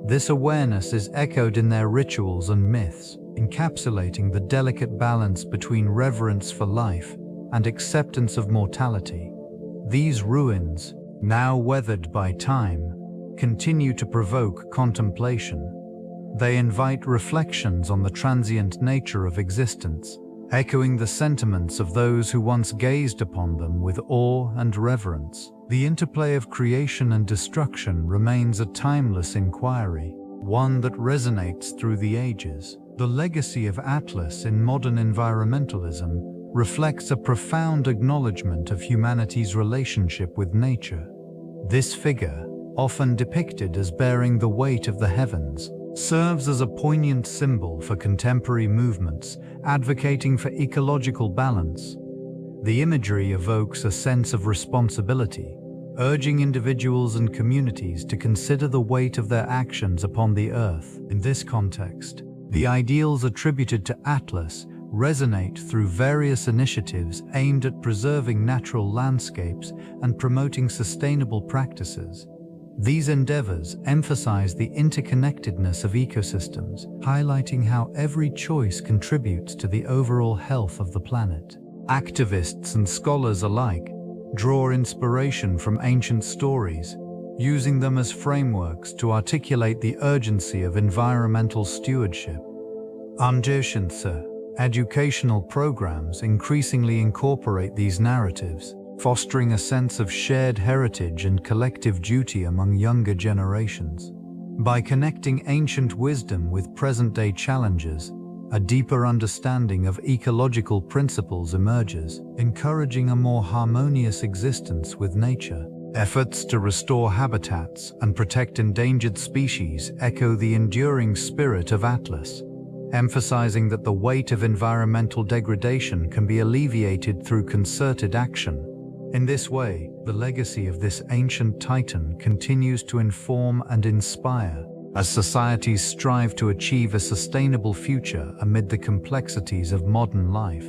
This awareness is echoed in their rituals and myths, encapsulating the delicate balance between reverence for life and acceptance of mortality. These ruins, now weathered by time, continue to provoke contemplation. They invite reflections on the transient nature of existence, echoing the sentiments of those who once gazed upon them with awe and reverence. The interplay of creation and destruction remains a timeless inquiry, one that resonates through the ages. The legacy of Atlas in modern environmentalism reflects a profound acknowledgement of humanity's relationship with nature. This figure, often depicted as bearing the weight of the heavens, serves as a poignant symbol for contemporary movements advocating for ecological balance. The imagery evokes a sense of responsibility, urging individuals and communities to consider the weight of their actions upon the earth. In this context, the ideals attributed to Atlas resonate through various initiatives aimed at preserving natural landscapes and promoting sustainable practices. These endeavors emphasize the interconnectedness of ecosystems, highlighting how every choice contributes to the overall health of the planet. Activists and scholars alike draw inspiration from ancient stories, using them as frameworks to articulate the urgency of environmental stewardship. Anjashinsa, Educational programs increasingly incorporate these narratives, fostering a sense of shared heritage and collective duty among younger generations. By connecting ancient wisdom with present-day challenges, a deeper understanding of ecological principles emerges, encouraging a more harmonious existence with nature. Efforts to restore habitats and protect endangered species echo the enduring spirit of Atlas, emphasizing that the weight of environmental degradation can be alleviated through concerted action. In this way, the legacy of this ancient titan continues to inform and inspire as societies strive to achieve a sustainable future amid the complexities of modern life.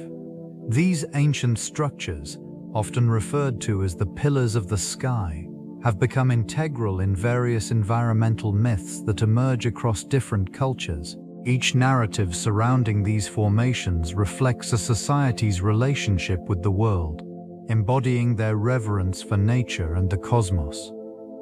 These ancient structures, often referred to as the pillars of the sky, have become integral in various environmental myths that emerge across different cultures. Each narrative surrounding these formations reflects a society's relationship with the world, embodying their reverence for nature and the cosmos.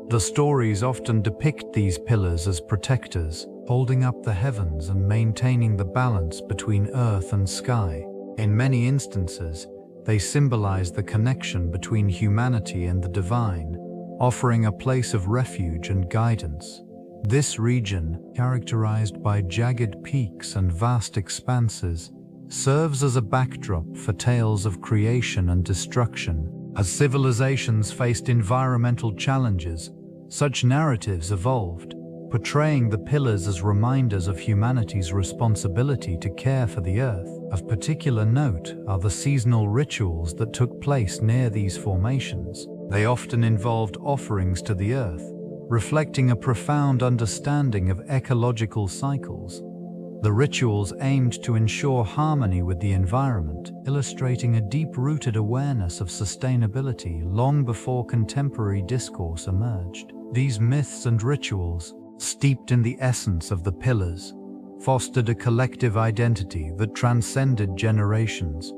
The stories often depict these pillars as protectors, holding up the heavens and maintaining the balance between earth and sky. In many instances, they symbolize the connection between humanity and the divine, offering a place of refuge and guidance. This region, characterized by jagged peaks and vast expanses, serves as a backdrop for tales of creation and destruction. As civilizations faced environmental challenges, such narratives evolved, portraying the pillars as reminders of humanity's responsibility to care for the earth. Of particular note are the seasonal rituals that took place near these formations. They often involved offerings to the earth, reflecting a profound understanding of ecological cycles. The rituals aimed to ensure harmony with the environment, illustrating a deep-rooted awareness of sustainability long before contemporary discourse emerged. These myths and rituals, steeped in the essence of the pillars, fostered a collective identity that transcended generations.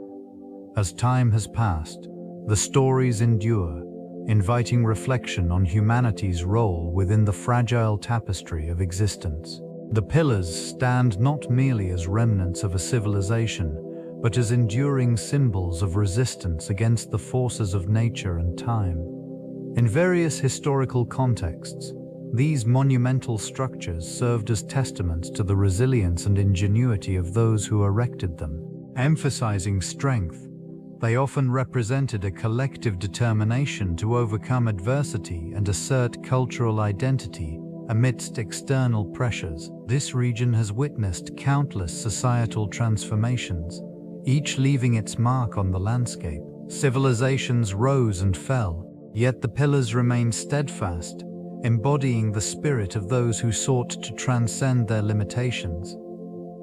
As time has passed, the stories endure, inviting reflection on humanity's role within the fragile tapestry of existence. The pillars stand not merely as remnants of a civilization, but as enduring symbols of resistance against the forces of nature and time. In various historical contexts, these monumental structures served as testaments to the resilience and ingenuity of those who erected them. Emphasizing strength, they often represented a collective determination to overcome adversity and assert cultural identity amidst external pressures. This region has witnessed countless societal transformations, each leaving its mark on the landscape. Civilizations rose and fell, yet the pillars remained steadfast, embodying the spirit of those who sought to transcend their limitations.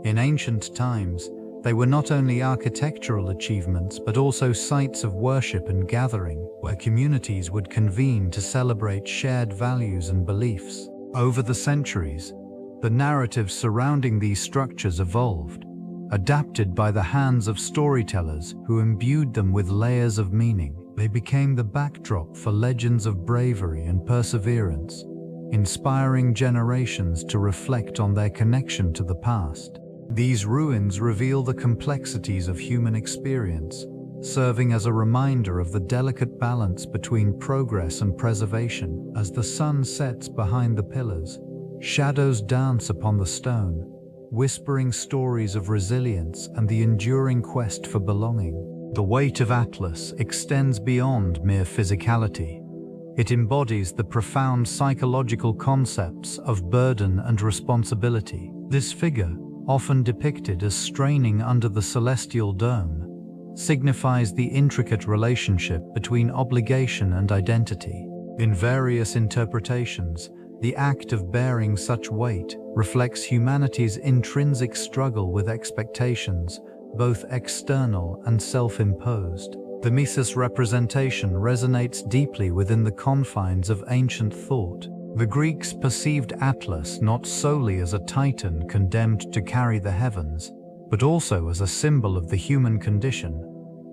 In ancient times, they were not only architectural achievements but also sites of worship and gathering, where communities would convene to celebrate shared values and beliefs. Over the centuries, the narratives surrounding these structures evolved, adapted by the hands of storytellers who imbued them with layers of meaning. They became the backdrop for legends of bravery and perseverance, inspiring generations to reflect on their connection to the past. These ruins reveal the complexities of human experience, serving as a reminder of the delicate balance between progress and preservation. As the sun sets behind the pillars, shadows dance upon the stone, whispering stories of resilience and the enduring quest for belonging. The weight of Atlas extends beyond mere physicality. It embodies the profound psychological concepts of burden and responsibility. This figure, often depicted as straining under the celestial dome, signifies the intricate relationship between obligation and identity. In various interpretations, the act of bearing such weight reflects humanity's intrinsic struggle with expectations, both external and self-imposed. The Mises representation resonates deeply within the confines of ancient thought. The Greeks perceived Atlas not solely as a titan condemned to carry the heavens, but also as a symbol of the human condition.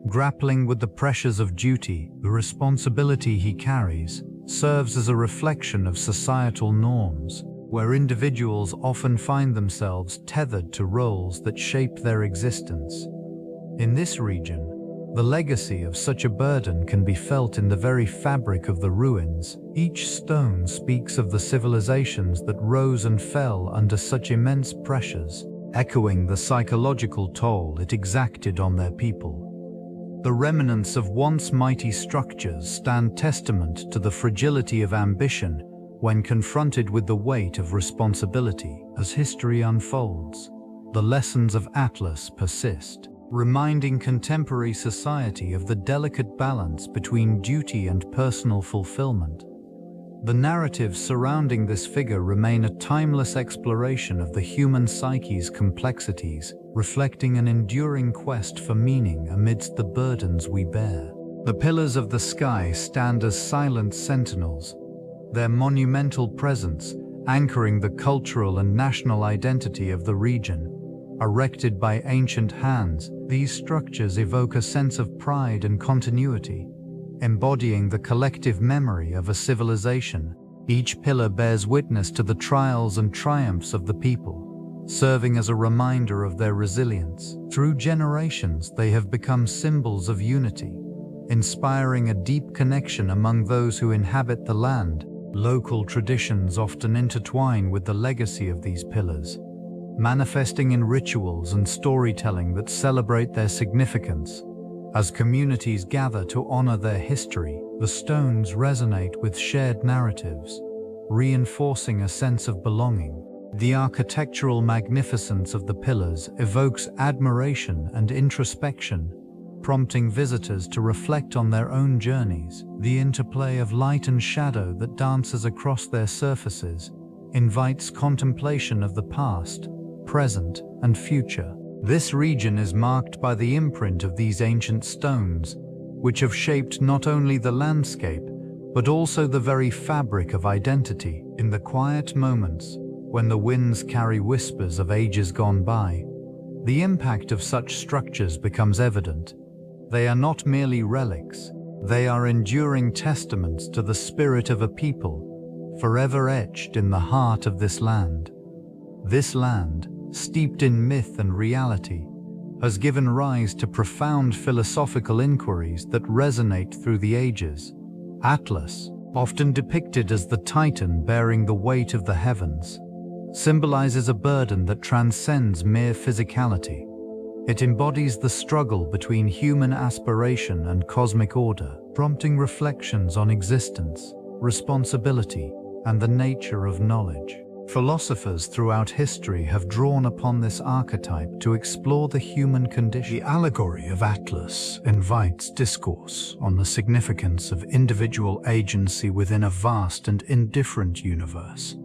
Grappling with the pressures of duty, the responsibility he carries serves as a reflection of societal norms, where individuals often find themselves tethered to roles that shape their existence. In this region, the legacy of such a burden can be felt in the very fabric of the ruins. Each stone speaks of the civilizations that rose and fell under such immense pressures, echoing the psychological toll it exacted on their people. The remnants of once mighty structures stand testament to the fragility of ambition when confronted with the weight of responsibility. As history unfolds, the lessons of Atlas persist, reminding contemporary society of the delicate balance between duty and personal fulfillment. The narratives surrounding this figure remain a timeless exploration of the human psyche's complexities, reflecting an enduring quest for meaning amidst the burdens we bear. The pillars of the sky stand as silent sentinels, their monumental presence anchoring the cultural and national identity of the region. Erected by ancient hands, these structures evoke a sense of pride and continuity, embodying the collective memory of a civilization. Each pillar bears witness to the trials and triumphs of the people, serving as a reminder of their resilience. Through generations, they have become symbols of unity, inspiring a deep connection among those who inhabit the land. Local traditions often intertwine with the legacy of these pillars, manifesting in rituals and storytelling that celebrate their significance. As communities gather to honor their history, the stones resonate with shared narratives, reinforcing a sense of belonging. The architectural magnificence of the pillars evokes admiration and introspection, prompting visitors to reflect on their own journeys. The interplay of light and shadow that dances across their surfaces invites contemplation of the past, present, and future. This region is marked by the imprint of these ancient stones, which have shaped not only the landscape, but also the very fabric of identity. In the quiet moments, when the winds carry whispers of ages gone by, the impact of such structures becomes evident. They are not merely relics, they are enduring testaments to the spirit of a people, forever etched in the heart of this land. This land, steeped in myth and reality, has given rise to profound philosophical inquiries that resonate through the ages. Atlas, often depicted as the titan bearing the weight of the heavens, symbolizes a burden that transcends mere physicality. It embodies the struggle between human aspiration and cosmic order, prompting reflections on existence, responsibility, and the nature of knowledge. Philosophers throughout history have drawn upon this archetype to explore the human condition. The allegory of Atlas invites discourse on the significance of individual agency within a vast and indifferent universe.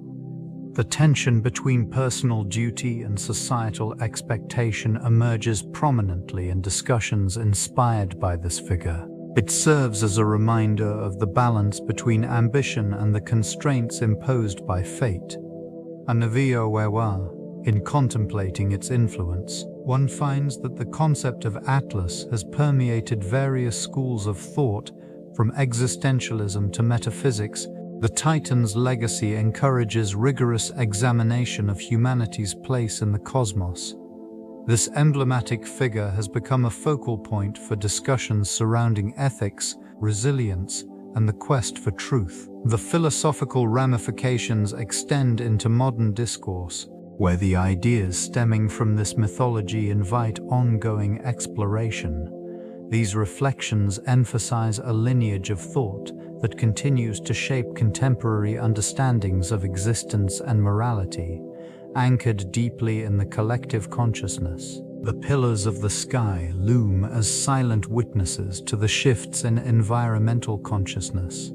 The tension between personal duty and societal expectation emerges prominently in discussions inspired by this figure. It serves as a reminder of the balance between ambition and the constraints imposed by fate. A Navio Wewa, in contemplating its influence, one finds that the concept of Atlas has permeated various schools of thought, from existentialism to metaphysics. The Titan's legacy encourages rigorous examination of humanity's place in the cosmos. This emblematic figure has become a focal point for discussions surrounding ethics, resilience, and the quest for truth. The philosophical ramifications extend into modern discourse, where the ideas stemming from this mythology invite ongoing exploration. These reflections emphasize a lineage of thought that continues to shape contemporary understandings of existence and morality, anchored deeply in the collective consciousness. The pillars of the sky loom as silent witnesses to the shifts in environmental consciousness.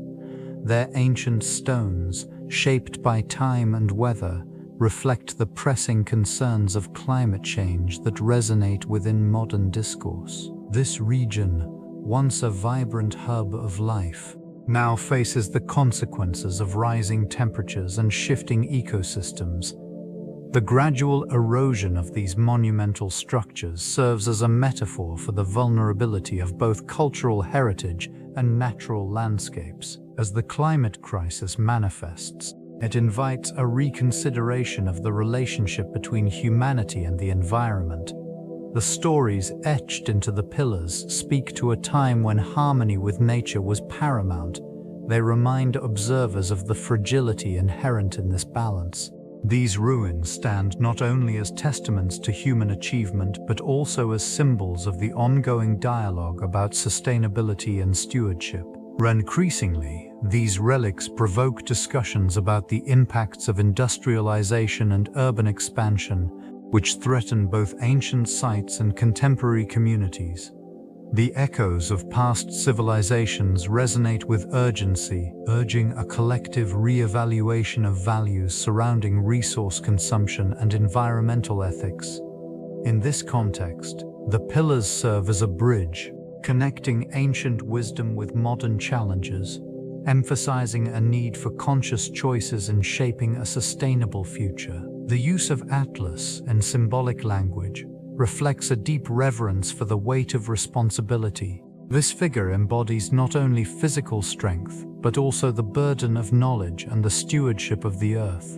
Their ancient stones, shaped by time and weather, reflect the pressing concerns of climate change that resonate within modern discourse. This region, once a vibrant hub of life, now faces the consequences of rising temperatures and shifting ecosystems. The gradual erosion of these monumental structures serves as a metaphor for the vulnerability of both cultural heritage and natural landscapes. As the climate crisis manifests, It invites a reconsideration of the relationship between humanity and the environment. The stories etched into the pillars speak to a time when harmony with nature was paramount. They remind observers of the fragility inherent in this balance. These ruins stand not only as testaments to human achievement, but also as symbols of the ongoing dialogue about sustainability and stewardship. Increasingly, these relics provoke discussions about the impacts of industrialization and urban expansion, which threaten both ancient sites and contemporary communities. The echoes of past civilizations resonate with urgency, urging a collective re-evaluation of values surrounding resource consumption and environmental ethics. In this context, the pillars serve as a bridge, connecting ancient wisdom with modern challenges, emphasizing a need for conscious choices in shaping a sustainable future. The use of Atlas and symbolic language reflects a deep reverence for the weight of responsibility. This figure embodies not only physical strength, but also the burden of knowledge and the stewardship of the earth.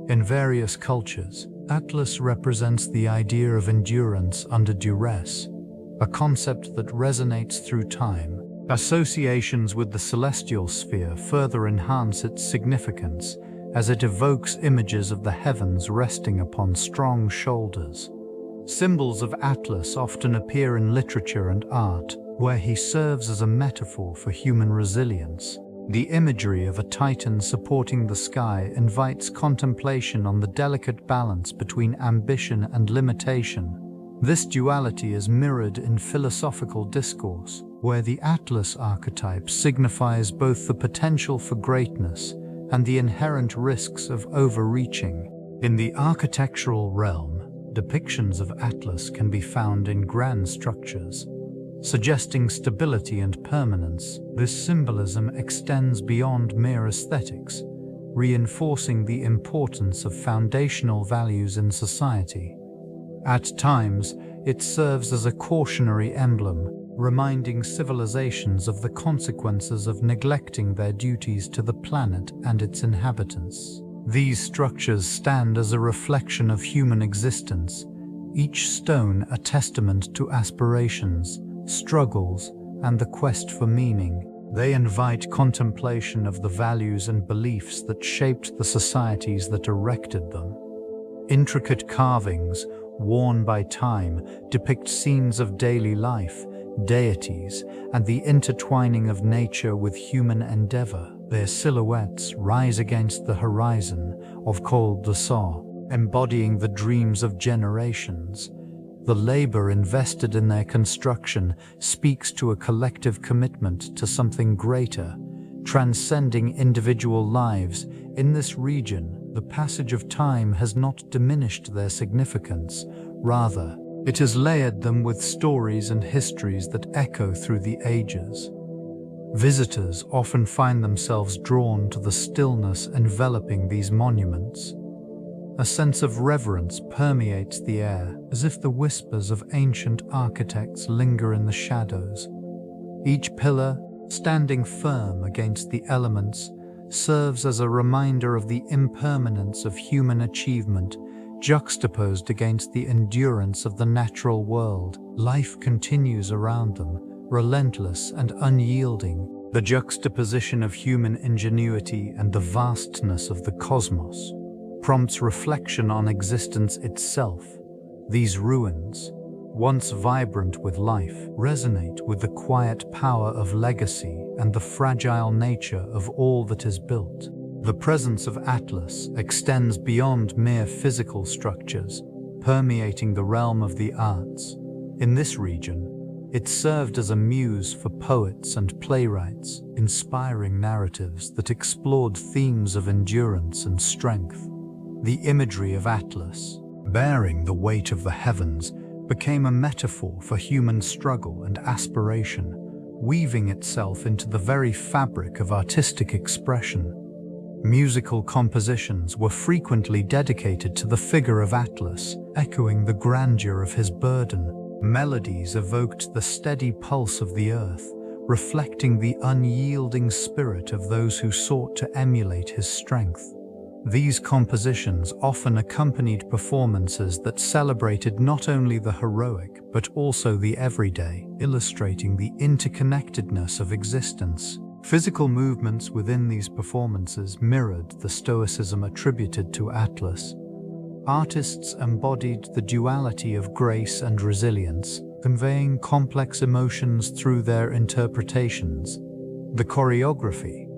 In various cultures, Atlas represents the idea of endurance under duress, a concept that resonates through time. Associations with the celestial sphere further enhance its significance, as it evokes images of the heavens resting upon strong shoulders. Symbols of Atlas often appear in literature and art, where he serves as a metaphor for human resilience. The imagery of a titan supporting the sky invites contemplation on the delicate balance between ambition and limitation. This duality is mirrored in philosophical discourse, where the Atlas archetype signifies both the potential for greatness and the inherent risks of overreaching. In the architectural realm, depictions of Atlas can be found in grand structures, suggesting stability and permanence. This symbolism extends beyond mere aesthetics, reinforcing the importance of foundational values in society. At times, it serves as a cautionary emblem, reminding civilizations of the consequences of neglecting their duties to the planet and its inhabitants. These structures stand as a reflection of human existence, each stone a testament to aspirations, struggles, and the quest for meaning. They invite contemplation of the values and beliefs that shaped the societies that erected them. Intricate carvings, worn by time, depict scenes of daily life, deities, and the intertwining of nature with human endeavor. Their silhouettes rise against the horizon of Col de Sau, embodying the dreams of generations. The labor invested in their construction speaks to a collective commitment to something greater, transcending individual lives. In this region, the passage of time has not diminished their significance. Rather, it has layered them with stories and histories that echo through the ages. Visitors often find themselves drawn to the stillness enveloping these monuments. A sense of reverence permeates the air, as if the whispers of ancient architects linger in the shadows. Each pillar, standing firm against the elements, serves as a reminder of the impermanence of human achievement, juxtaposed against the endurance of the natural world. Life continues around them, relentless and unyielding. The juxtaposition of human ingenuity and the vastness of the cosmos prompts reflection on existence itself. These ruins, once vibrant with life, resonate with the quiet power of legacy and the fragile nature of all that is built. The presence of Atlas extends beyond mere physical structures, permeating the realm of the arts. In this region, it served as a muse for poets and playwrights, inspiring narratives that explored themes of endurance and strength. The imagery of Atlas, bearing the weight of the heavens, became a metaphor for human struggle and aspiration, weaving itself into the very fabric of artistic expression. Musical compositions were frequently dedicated to the figure of Atlas, echoing the grandeur of his burden. Melodies evoked the steady pulse of the earth, reflecting the unyielding spirit of those who sought to emulate his strength. These compositions often accompanied performances that celebrated not only the heroic but also the everyday, illustrating the interconnectedness of existence. Physical movements within these performances mirrored the stoicism attributed to Atlas. Artists embodied the duality of grace and resilience, conveying complex emotions through their interpretations. The choreography,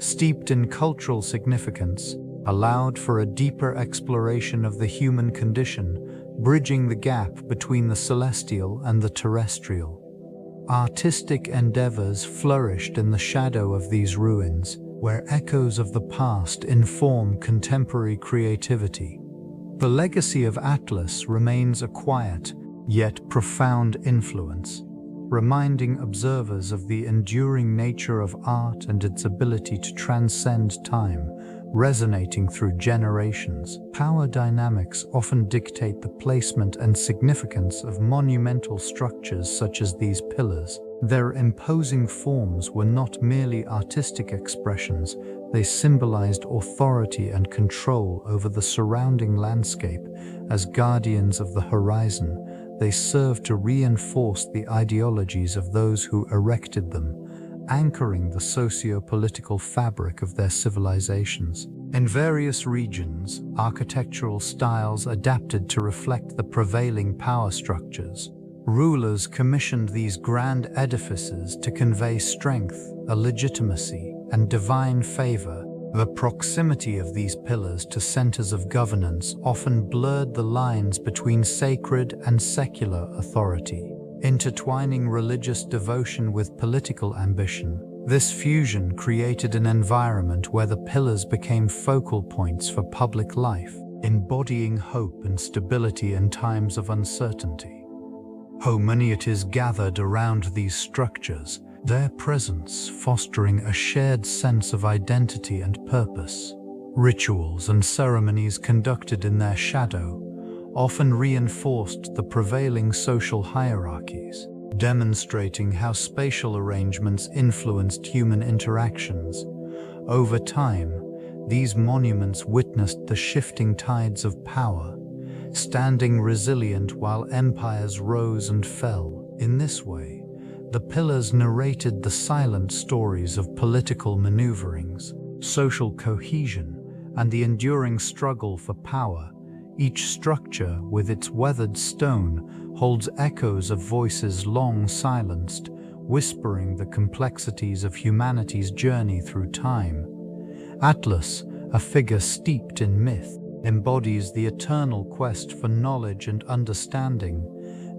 steeped in cultural significance, allowed for a deeper exploration of the human condition, bridging the gap between the celestial and the terrestrial. Artistic endeavors flourished in the shadow of these ruins, where echoes of the past inform contemporary creativity. The legacy of Atlas remains a quiet, yet profound influence, reminding observers of the enduring nature of art and its ability to transcend time, resonating through generations. Power dynamics often dictate the placement and significance of monumental structures such as these pillars. Their imposing forms were not merely artistic expressions, they symbolized authority and control over the surrounding landscape. As guardians of the horizon, they served to reinforce the ideologies of those who erected them, anchoring the socio-political fabric of their civilizations. In various regions, architectural styles adapted to reflect the prevailing power structures. Rulers commissioned these grand edifices to convey strength, a legitimacy, and divine favor. The proximity of these pillars to centers of governance often blurred the lines between sacred and secular authority, intertwining religious devotion with political ambition. This fusion created an environment where the pillars became focal points for public life, embodying hope and stability in times of uncertainty. Humanities gathered around these structures, their presence fostering a shared sense of identity and purpose. Rituals and ceremonies conducted in their shadow often reinforced the prevailing social hierarchies, demonstrating how spatial arrangements influenced human interactions. Over time, these monuments witnessed the shifting tides of power, standing resilient while empires rose and fell. In this way, the pillars narrated the silent stories of political maneuverings, social cohesion, and the enduring struggle for power. Each structure, with its weathered stone, holds echoes of voices long silenced, whispering the complexities of humanity's journey through time. Atlas, a figure steeped in myth, embodies the eternal quest for knowledge and understanding.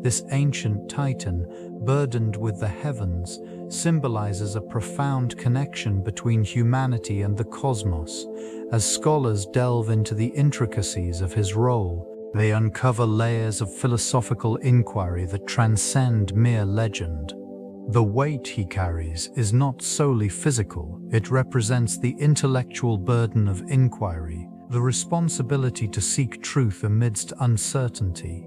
This ancient titan, burdened with the heavens, symbolizes a profound connection between humanity and the cosmos. As scholars delve into the intricacies of his role, they uncover layers of philosophical inquiry that transcend mere legend. The weight he carries is not solely physical, it represents the intellectual burden of inquiry, the responsibility to seek truth amidst uncertainty.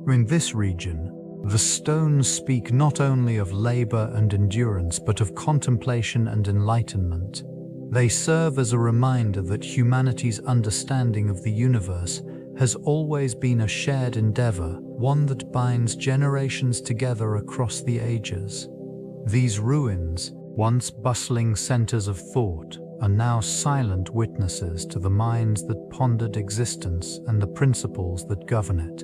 In this region, the stones speak not only of labor and endurance but of contemplation and enlightenment. They serve as a reminder that humanity's understanding of the universe has always been a shared endeavor, one that binds generations together across the ages. These ruins, once bustling centers of thought, are now silent witnesses to the minds that pondered existence and the principles that govern it.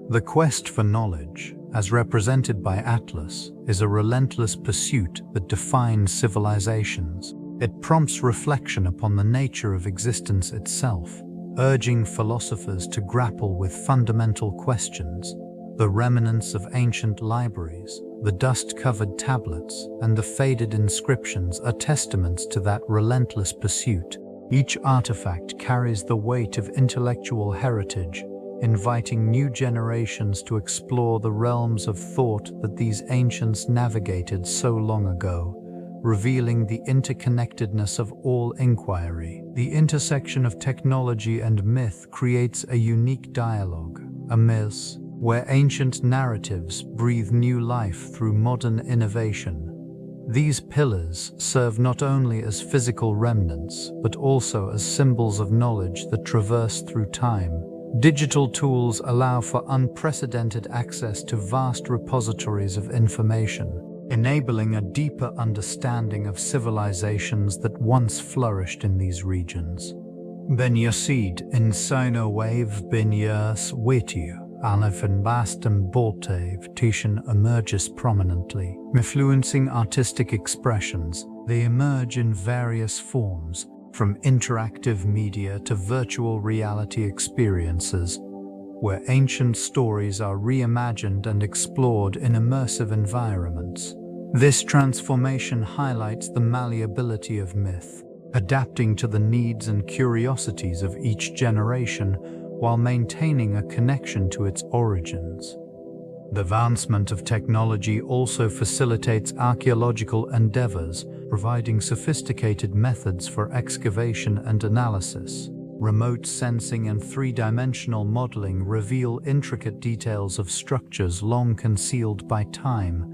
The quest for knowledge, as represented by Atlas, is a relentless pursuit that defines civilizations. It prompts reflection upon the nature of existence itself, urging philosophers to grapple with fundamental questions. The remnants of ancient libraries, the dust-covered tablets, and the faded inscriptions are testaments to that relentless pursuit. Each artifact carries the weight of intellectual heritage, inviting new generations to explore the realms of thought that these ancients navigated so long ago, revealing the interconnectedness of all inquiry. The intersection of technology and myth creates a unique dialogue, a maze where ancient narratives breathe new life through modern innovation. These pillars serve not only as physical remnants, but also as symbols of knowledge that traverse through time. Digital tools allow for unprecedented access to vast repositories of information, enabling a deeper understanding of civilizations that once flourished in these regions. Ben Yasid in Sino Wave bin Yers Witiu. Anafin Bastem Bortev Titian emerges prominently. Influencing artistic expressions, they emerge in various forms, from interactive media to virtual reality experiences, where ancient stories are reimagined and explored in immersive environments. This transformation highlights the malleability of myth, adapting to the needs and curiosities of each generation, while maintaining a connection to its origins. The advancement of technology also facilitates archaeological endeavors, providing sophisticated methods for excavation and analysis. Remote sensing and three-dimensional modeling reveal intricate details of structures long concealed by time.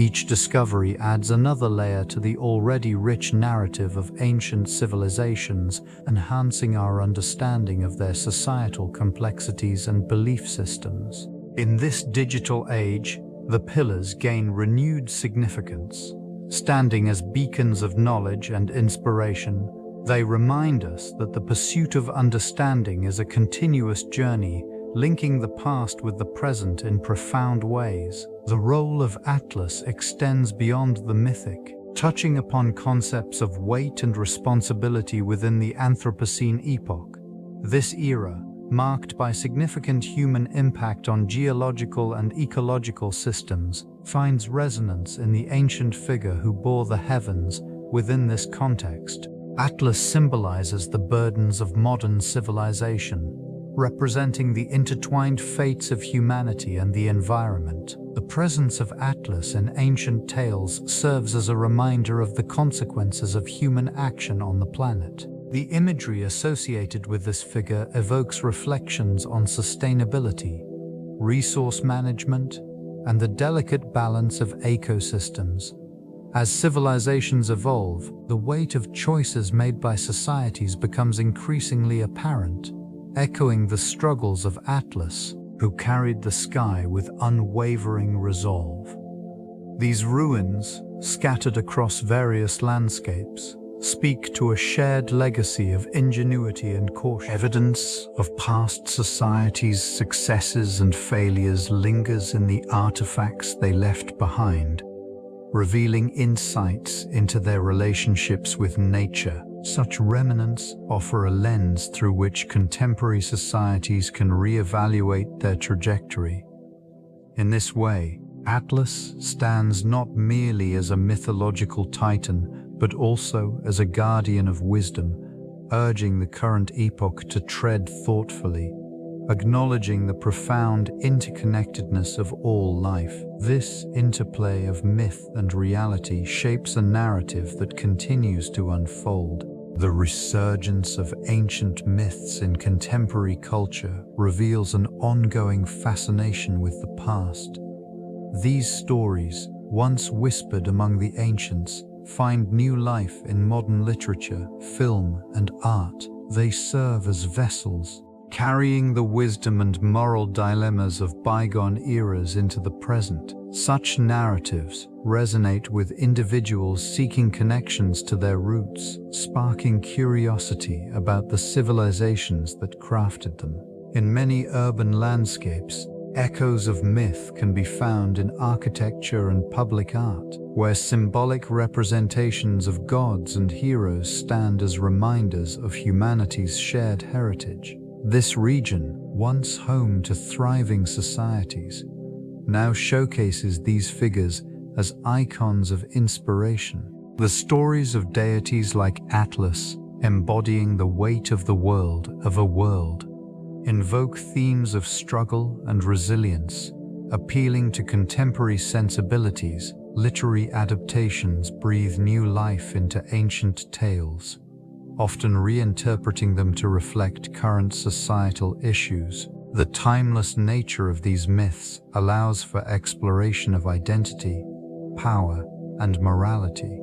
Each discovery adds another layer to the already rich narrative of ancient civilizations, enhancing our understanding of their societal complexities and belief systems. In this digital age, the pillars gain renewed significance. Standing as beacons of knowledge and inspiration, they remind us that the pursuit of understanding is a continuous journey, linking the past with the present in profound ways. The role of Atlas extends beyond the mythic, touching upon concepts of weight and responsibility within the Anthropocene epoch. This era, marked by significant human impact on geological and ecological systems, finds resonance in the ancient figure who bore the heavens. Within this context, Atlas symbolizes the burdens of modern civilization, representing the intertwined fates of humanity and the environment. The presence of Atlas in ancient tales serves as a reminder of the consequences of human action on the planet. The imagery associated with this figure evokes reflections on sustainability, resource management, and the delicate balance of ecosystems. As civilizations evolve, the weight of choices made by societies becomes increasingly apparent, echoing the struggles of Atlas, who carried the sky with unwavering resolve. These ruins, scattered across various landscapes, speak to a shared legacy of ingenuity and caution. Evidence of past societies' successes and failures lingers in the artifacts they left behind, revealing insights into their relationships with nature. Such remnants offer a lens through which contemporary societies can re-evaluate their trajectory. In this way, Atlas stands not merely as a mythological titan, but also as a guardian of wisdom, urging the current epoch to tread thoughtfully, acknowledging the profound interconnectedness of all life. This interplay of myth and reality shapes a narrative that continues to unfold. The resurgence of ancient myths in contemporary culture reveals an ongoing fascination with the past. These stories, once whispered among the ancients, find new life in modern literature, film, and art. They serve as vessels, carrying the wisdom and moral dilemmas of bygone eras into the present. Such narratives resonate with individuals seeking connections to their roots, sparking curiosity about the civilizations that crafted them. In many urban landscapes, echoes of myth can be found in architecture and public art, where symbolic representations of gods and heroes stand as reminders of humanity's shared heritage. This region, once home to thriving societies, now showcases these figures as icons of inspiration. The stories of deities like Atlas, embodying the weight of a world, invoke themes of struggle and resilience, appealing to contemporary sensibilities. Literary adaptations breathe new life into ancient tales, often reinterpreting them to reflect current societal issues. The timeless nature of these myths allows for exploration of identity, power, and morality.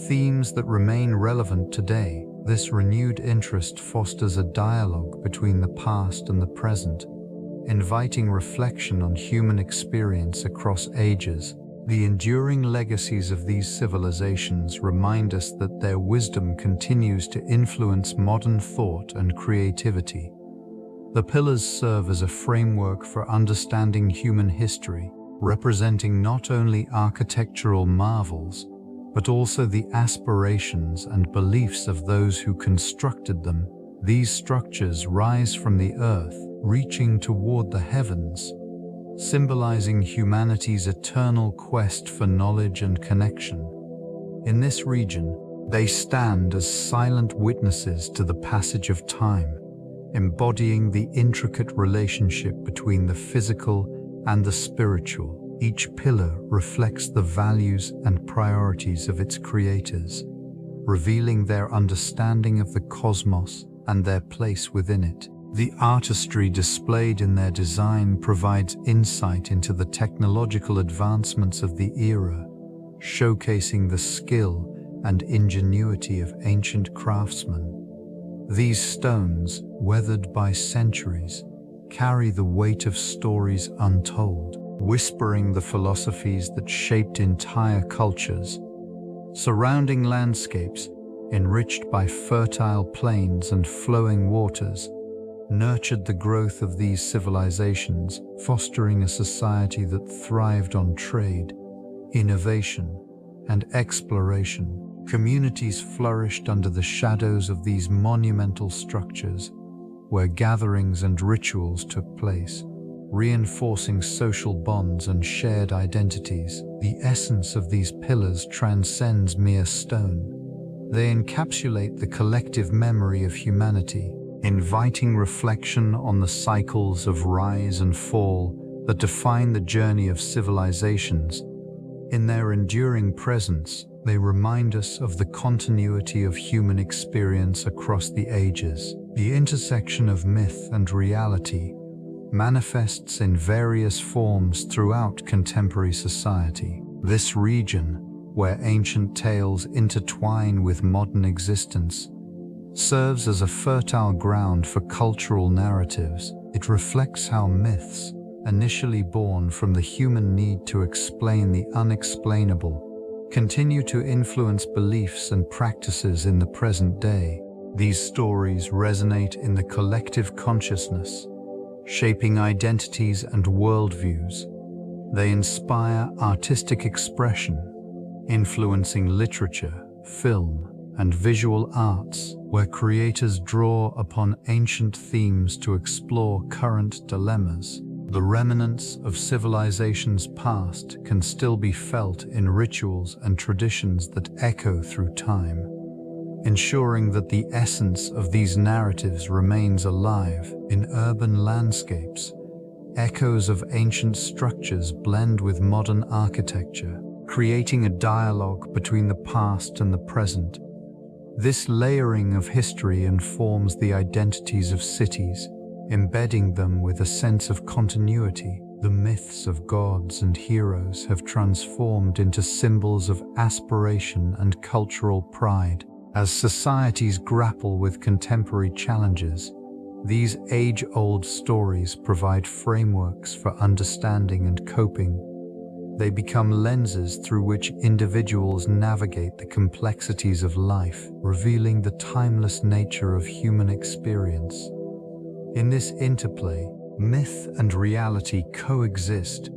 Themes that remain relevant today. This renewed interest fosters a dialogue between the past and the present, inviting reflection on human experience across ages. The enduring legacies of these civilizations remind us that their wisdom continues to influence modern thought and creativity. The pillars serve as a framework for understanding human history, representing not only architectural marvels, but also the aspirations and beliefs of those who constructed them. These structures rise from the earth, reaching toward the heavens, symbolizing humanity's eternal quest for knowledge and connection. In this region, they stand as silent witnesses to the passage of time, embodying the intricate relationship between the physical and the spiritual. Each pillar reflects the values and priorities of its creators, revealing their understanding of the cosmos and their place within it. The artistry displayed in their design provides insight into the technological advancements of the era, showcasing the skill and ingenuity of ancient craftsmen. These stones, weathered by centuries, carry the weight of stories untold, whispering the philosophies that shaped entire cultures. Surrounding landscapes, enriched by fertile plains and flowing waters, nurtured the growth of these civilizations, fostering a society that thrived on trade, innovation, and exploration. Communities flourished under the shadows of these monumental structures, where gatherings and rituals took place, reinforcing social bonds and shared identities. The essence of these pillars transcends mere stone. They encapsulate the collective memory of humanity, inviting reflection on the cycles of rise and fall that define the journey of civilizations. In their enduring presence, they remind us of the continuity of human experience across the ages. The intersection of myth and reality manifests in various forms throughout contemporary society. This region, where ancient tales intertwine with modern existence, serves as a fertile ground for cultural narratives. It reflects how myths, initially born from the human need to explain the unexplainable, continue to influence beliefs and practices in the present day. These stories resonate in the collective consciousness, shaping identities and worldviews. They inspire artistic expression, influencing literature, film, and visual arts, where creators draw upon ancient themes to explore current dilemmas. The remnants of civilizations past can still be felt in rituals and traditions that echo through time, ensuring that the essence of these narratives remains alive. In urban landscapes, echoes of ancient structures blend with modern architecture, creating a dialogue between the past and the present. This layering of history informs the identities of cities, embedding them with a sense of continuity. The myths of gods and heroes have transformed into symbols of aspiration and cultural pride. As societies grapple with contemporary challenges, these age-old stories provide frameworks for understanding and coping. They become lenses through which individuals navigate the complexities of life, revealing the timeless nature of human experience. In this interplay, myth and reality coexist,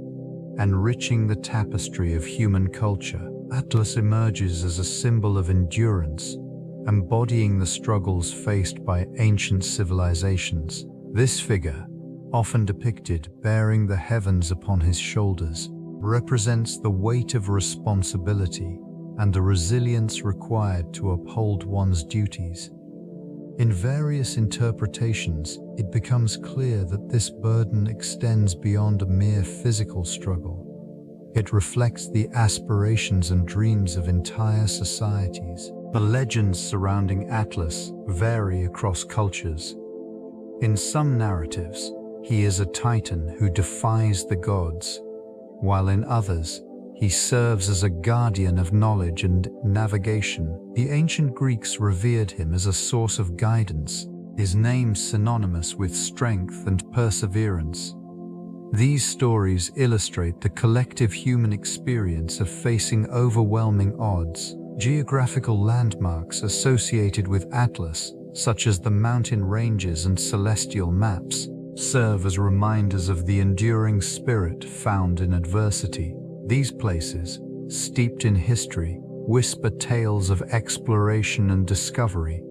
enriching the tapestry of human culture. Atlas emerges as a symbol of endurance, embodying the struggles faced by ancient civilizations. This figure, often depicted bearing the heavens upon his shoulders, represents the weight of responsibility and the resilience required to uphold one's duties. In various interpretations, it becomes clear that this burden extends beyond a mere physical struggle. It reflects the aspirations and dreams of entire societies. The legends surrounding Atlas vary across cultures. In some narratives, he is a titan who defies the gods, while in others, He serves as a guardian of knowledge and navigation. The ancient Greeks revered him as a source of guidance, his name synonymous with strength and perseverance. These stories illustrate the collective human experience of facing overwhelming odds. Geographical landmarks associated with Atlas, such as the mountain ranges and celestial maps, serve as reminders of the enduring spirit found in adversity. These places, steeped in history, whisper tales of exploration and discovery.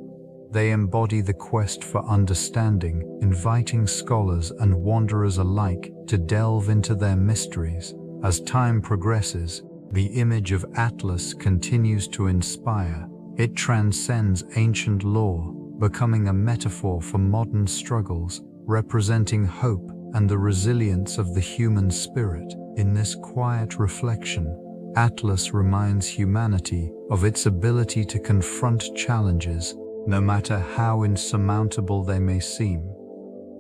They embody the quest for understanding, inviting scholars and wanderers alike to delve into their mysteries. As time progresses, the image of Atlas continues to inspire. It transcends ancient lore, becoming a metaphor for modern struggles, representing hope and the resilience of the human spirit. In this quiet reflection, Atlas reminds humanity of its ability to confront challenges, no matter how insurmountable they may seem.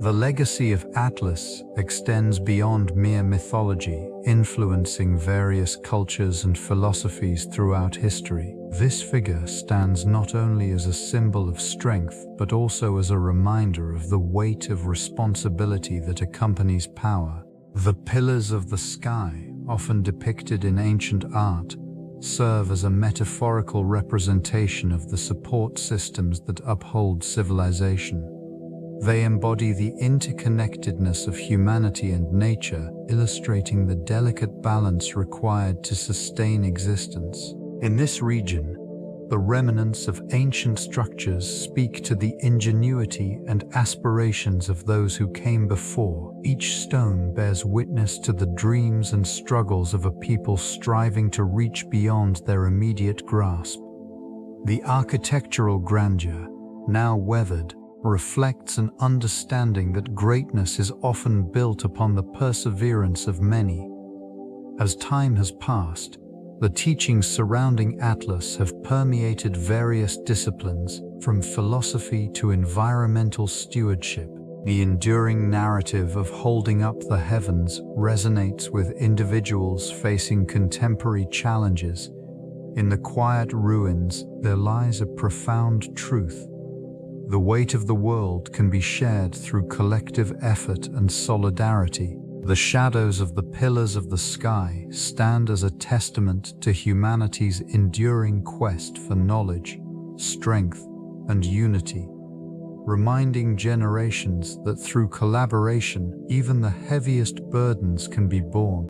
The legacy of Atlas extends beyond mere mythology, influencing various cultures and philosophies throughout history. This figure stands not only as a symbol of strength, but also as a reminder of the weight of responsibility that accompanies power. The pillars of the sky, often depicted in ancient art, serve as a metaphorical representation of the support systems that uphold civilization. They embody the interconnectedness of humanity and nature, illustrating the delicate balance required to sustain existence. In this region, the remnants of ancient structures speak to the ingenuity and aspirations of those who came before. Each stone bears witness to the dreams and struggles of a people striving to reach beyond their immediate grasp. The architectural grandeur, now weathered, reflects an understanding that greatness is often built upon the perseverance of many. As time has passed, the teachings surrounding Atlas have permeated various disciplines, from philosophy to environmental stewardship. The enduring narrative of holding up the heavens resonates with individuals facing contemporary challenges. In the quiet ruins, there lies a profound truth. The weight of the world can be shared through collective effort and solidarity. The shadows of the pillars of the sky stand as a testament to humanity's enduring quest for knowledge, strength, and unity, reminding generations that through collaboration, even the heaviest burdens can be borne.